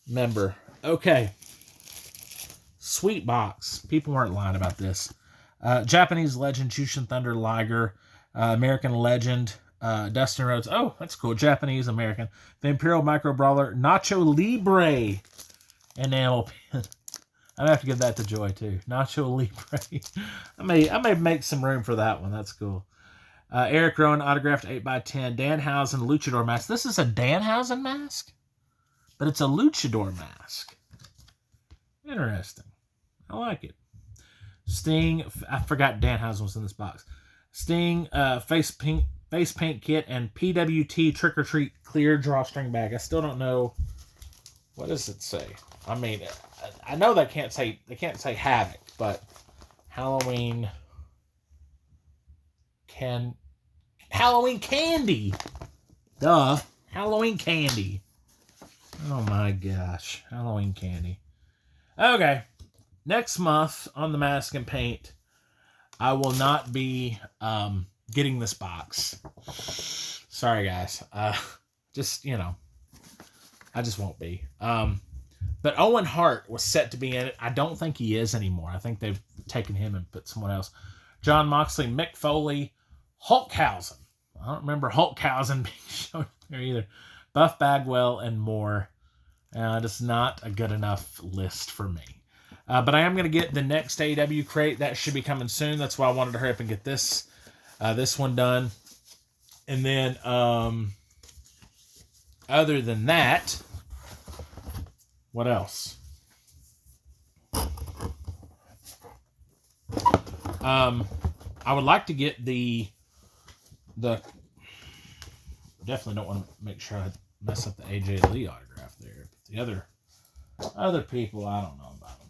member. Okay. Sweet box. People weren't lying about this. Japanese legend Jushin Thunder Liger. American legend Dustin Rhodes. Oh, that's cool. Japanese American. The Imperial Micro Brawler Nacho Libre enamel pin. I'm gonna have to give that to Joy too. Nacho Libre. I may make some room for that one. That's cool. Eric Rowan autographed 8x10. Danhausen Luchador mask. This is a Danhausen mask, but it's a Luchador mask. Interesting. I like it. Sting. I forgot Danhausen was in this box. Sting face paint kit and PWT Trick or Treat clear drawstring bag. I still don't know. What does it say? I mean, I know they can't say Havoc, but Halloween candy. Duh. Halloween candy. Oh my gosh. Halloween candy. Okay. Next month on the Mask and Paint, I will not be getting this box. Sorry, guys. Just, you know, I just won't be. But Owen Hart was set to be in it. I don't think he is anymore. I think they've taken him and put someone else. John Moxley, Mick Foley, Hulkhausen. I don't remember Hulkhausen being shown there either. Buff Bagwell and more. It's not a good enough list for me. But I am going to get the next AEW crate. That should be coming soon. That's why I wanted to hurry up and get this one done. And then, other than that, what else? I would like to get the definitely don't want to make sure I mess up the AJ Lee autograph there. But the other people, I don't know about them.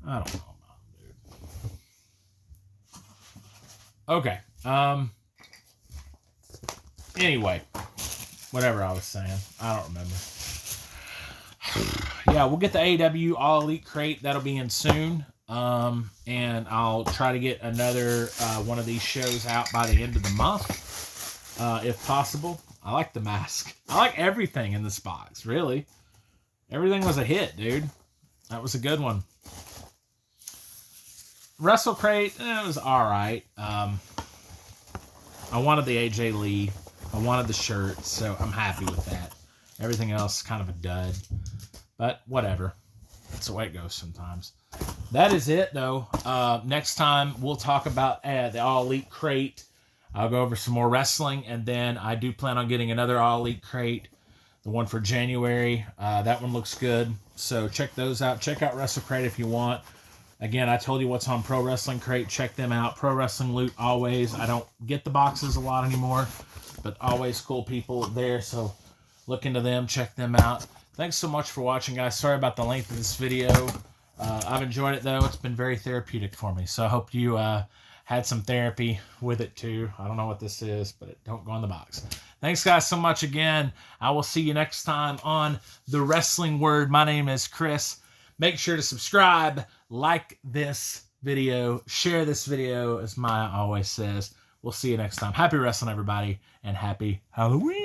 I don't know about them, dude. Okay. Anyway, whatever I was saying, I don't remember. Yeah, we'll get the AEW All Elite crate. That'll be in soon. And I'll try to get another one of these shows out by the end of the month, if possible. I like the mask. I like everything in this box, really. Everything was a hit, dude. That was a good one. Wrestle crate, it was alright. I wanted the AJ Lee. I wanted the shirt, so I'm happy with that. Everything else kind of a dud. But whatever. That's the way it goes sometimes. That is it, though. Next time, we'll talk about the All Elite crate. I'll go over some more wrestling, and then I do plan on getting another All Elite crate, the one for January. That one looks good, so check those out. Check out Wrestle Crate if you want. Again, I told you what's on Pro Wrestling Crate. Check them out. Pro Wrestling Loot, always. I don't get the boxes a lot anymore, but always cool people there, so look into them. Check them out. Thanks so much for watching, guys. Sorry about the length of this video. I've enjoyed it, though. It's been very therapeutic for me, so I hope you had some therapy with it, too. I don't know what this is, but it don't go in the box. Thanks, guys, so much again. I will see you next time on The Wrestling Word. My name is Chris. Make sure to subscribe, like this video, share this video, as Maya always says. We'll see you next time. Happy wrestling, everybody, and happy Halloween.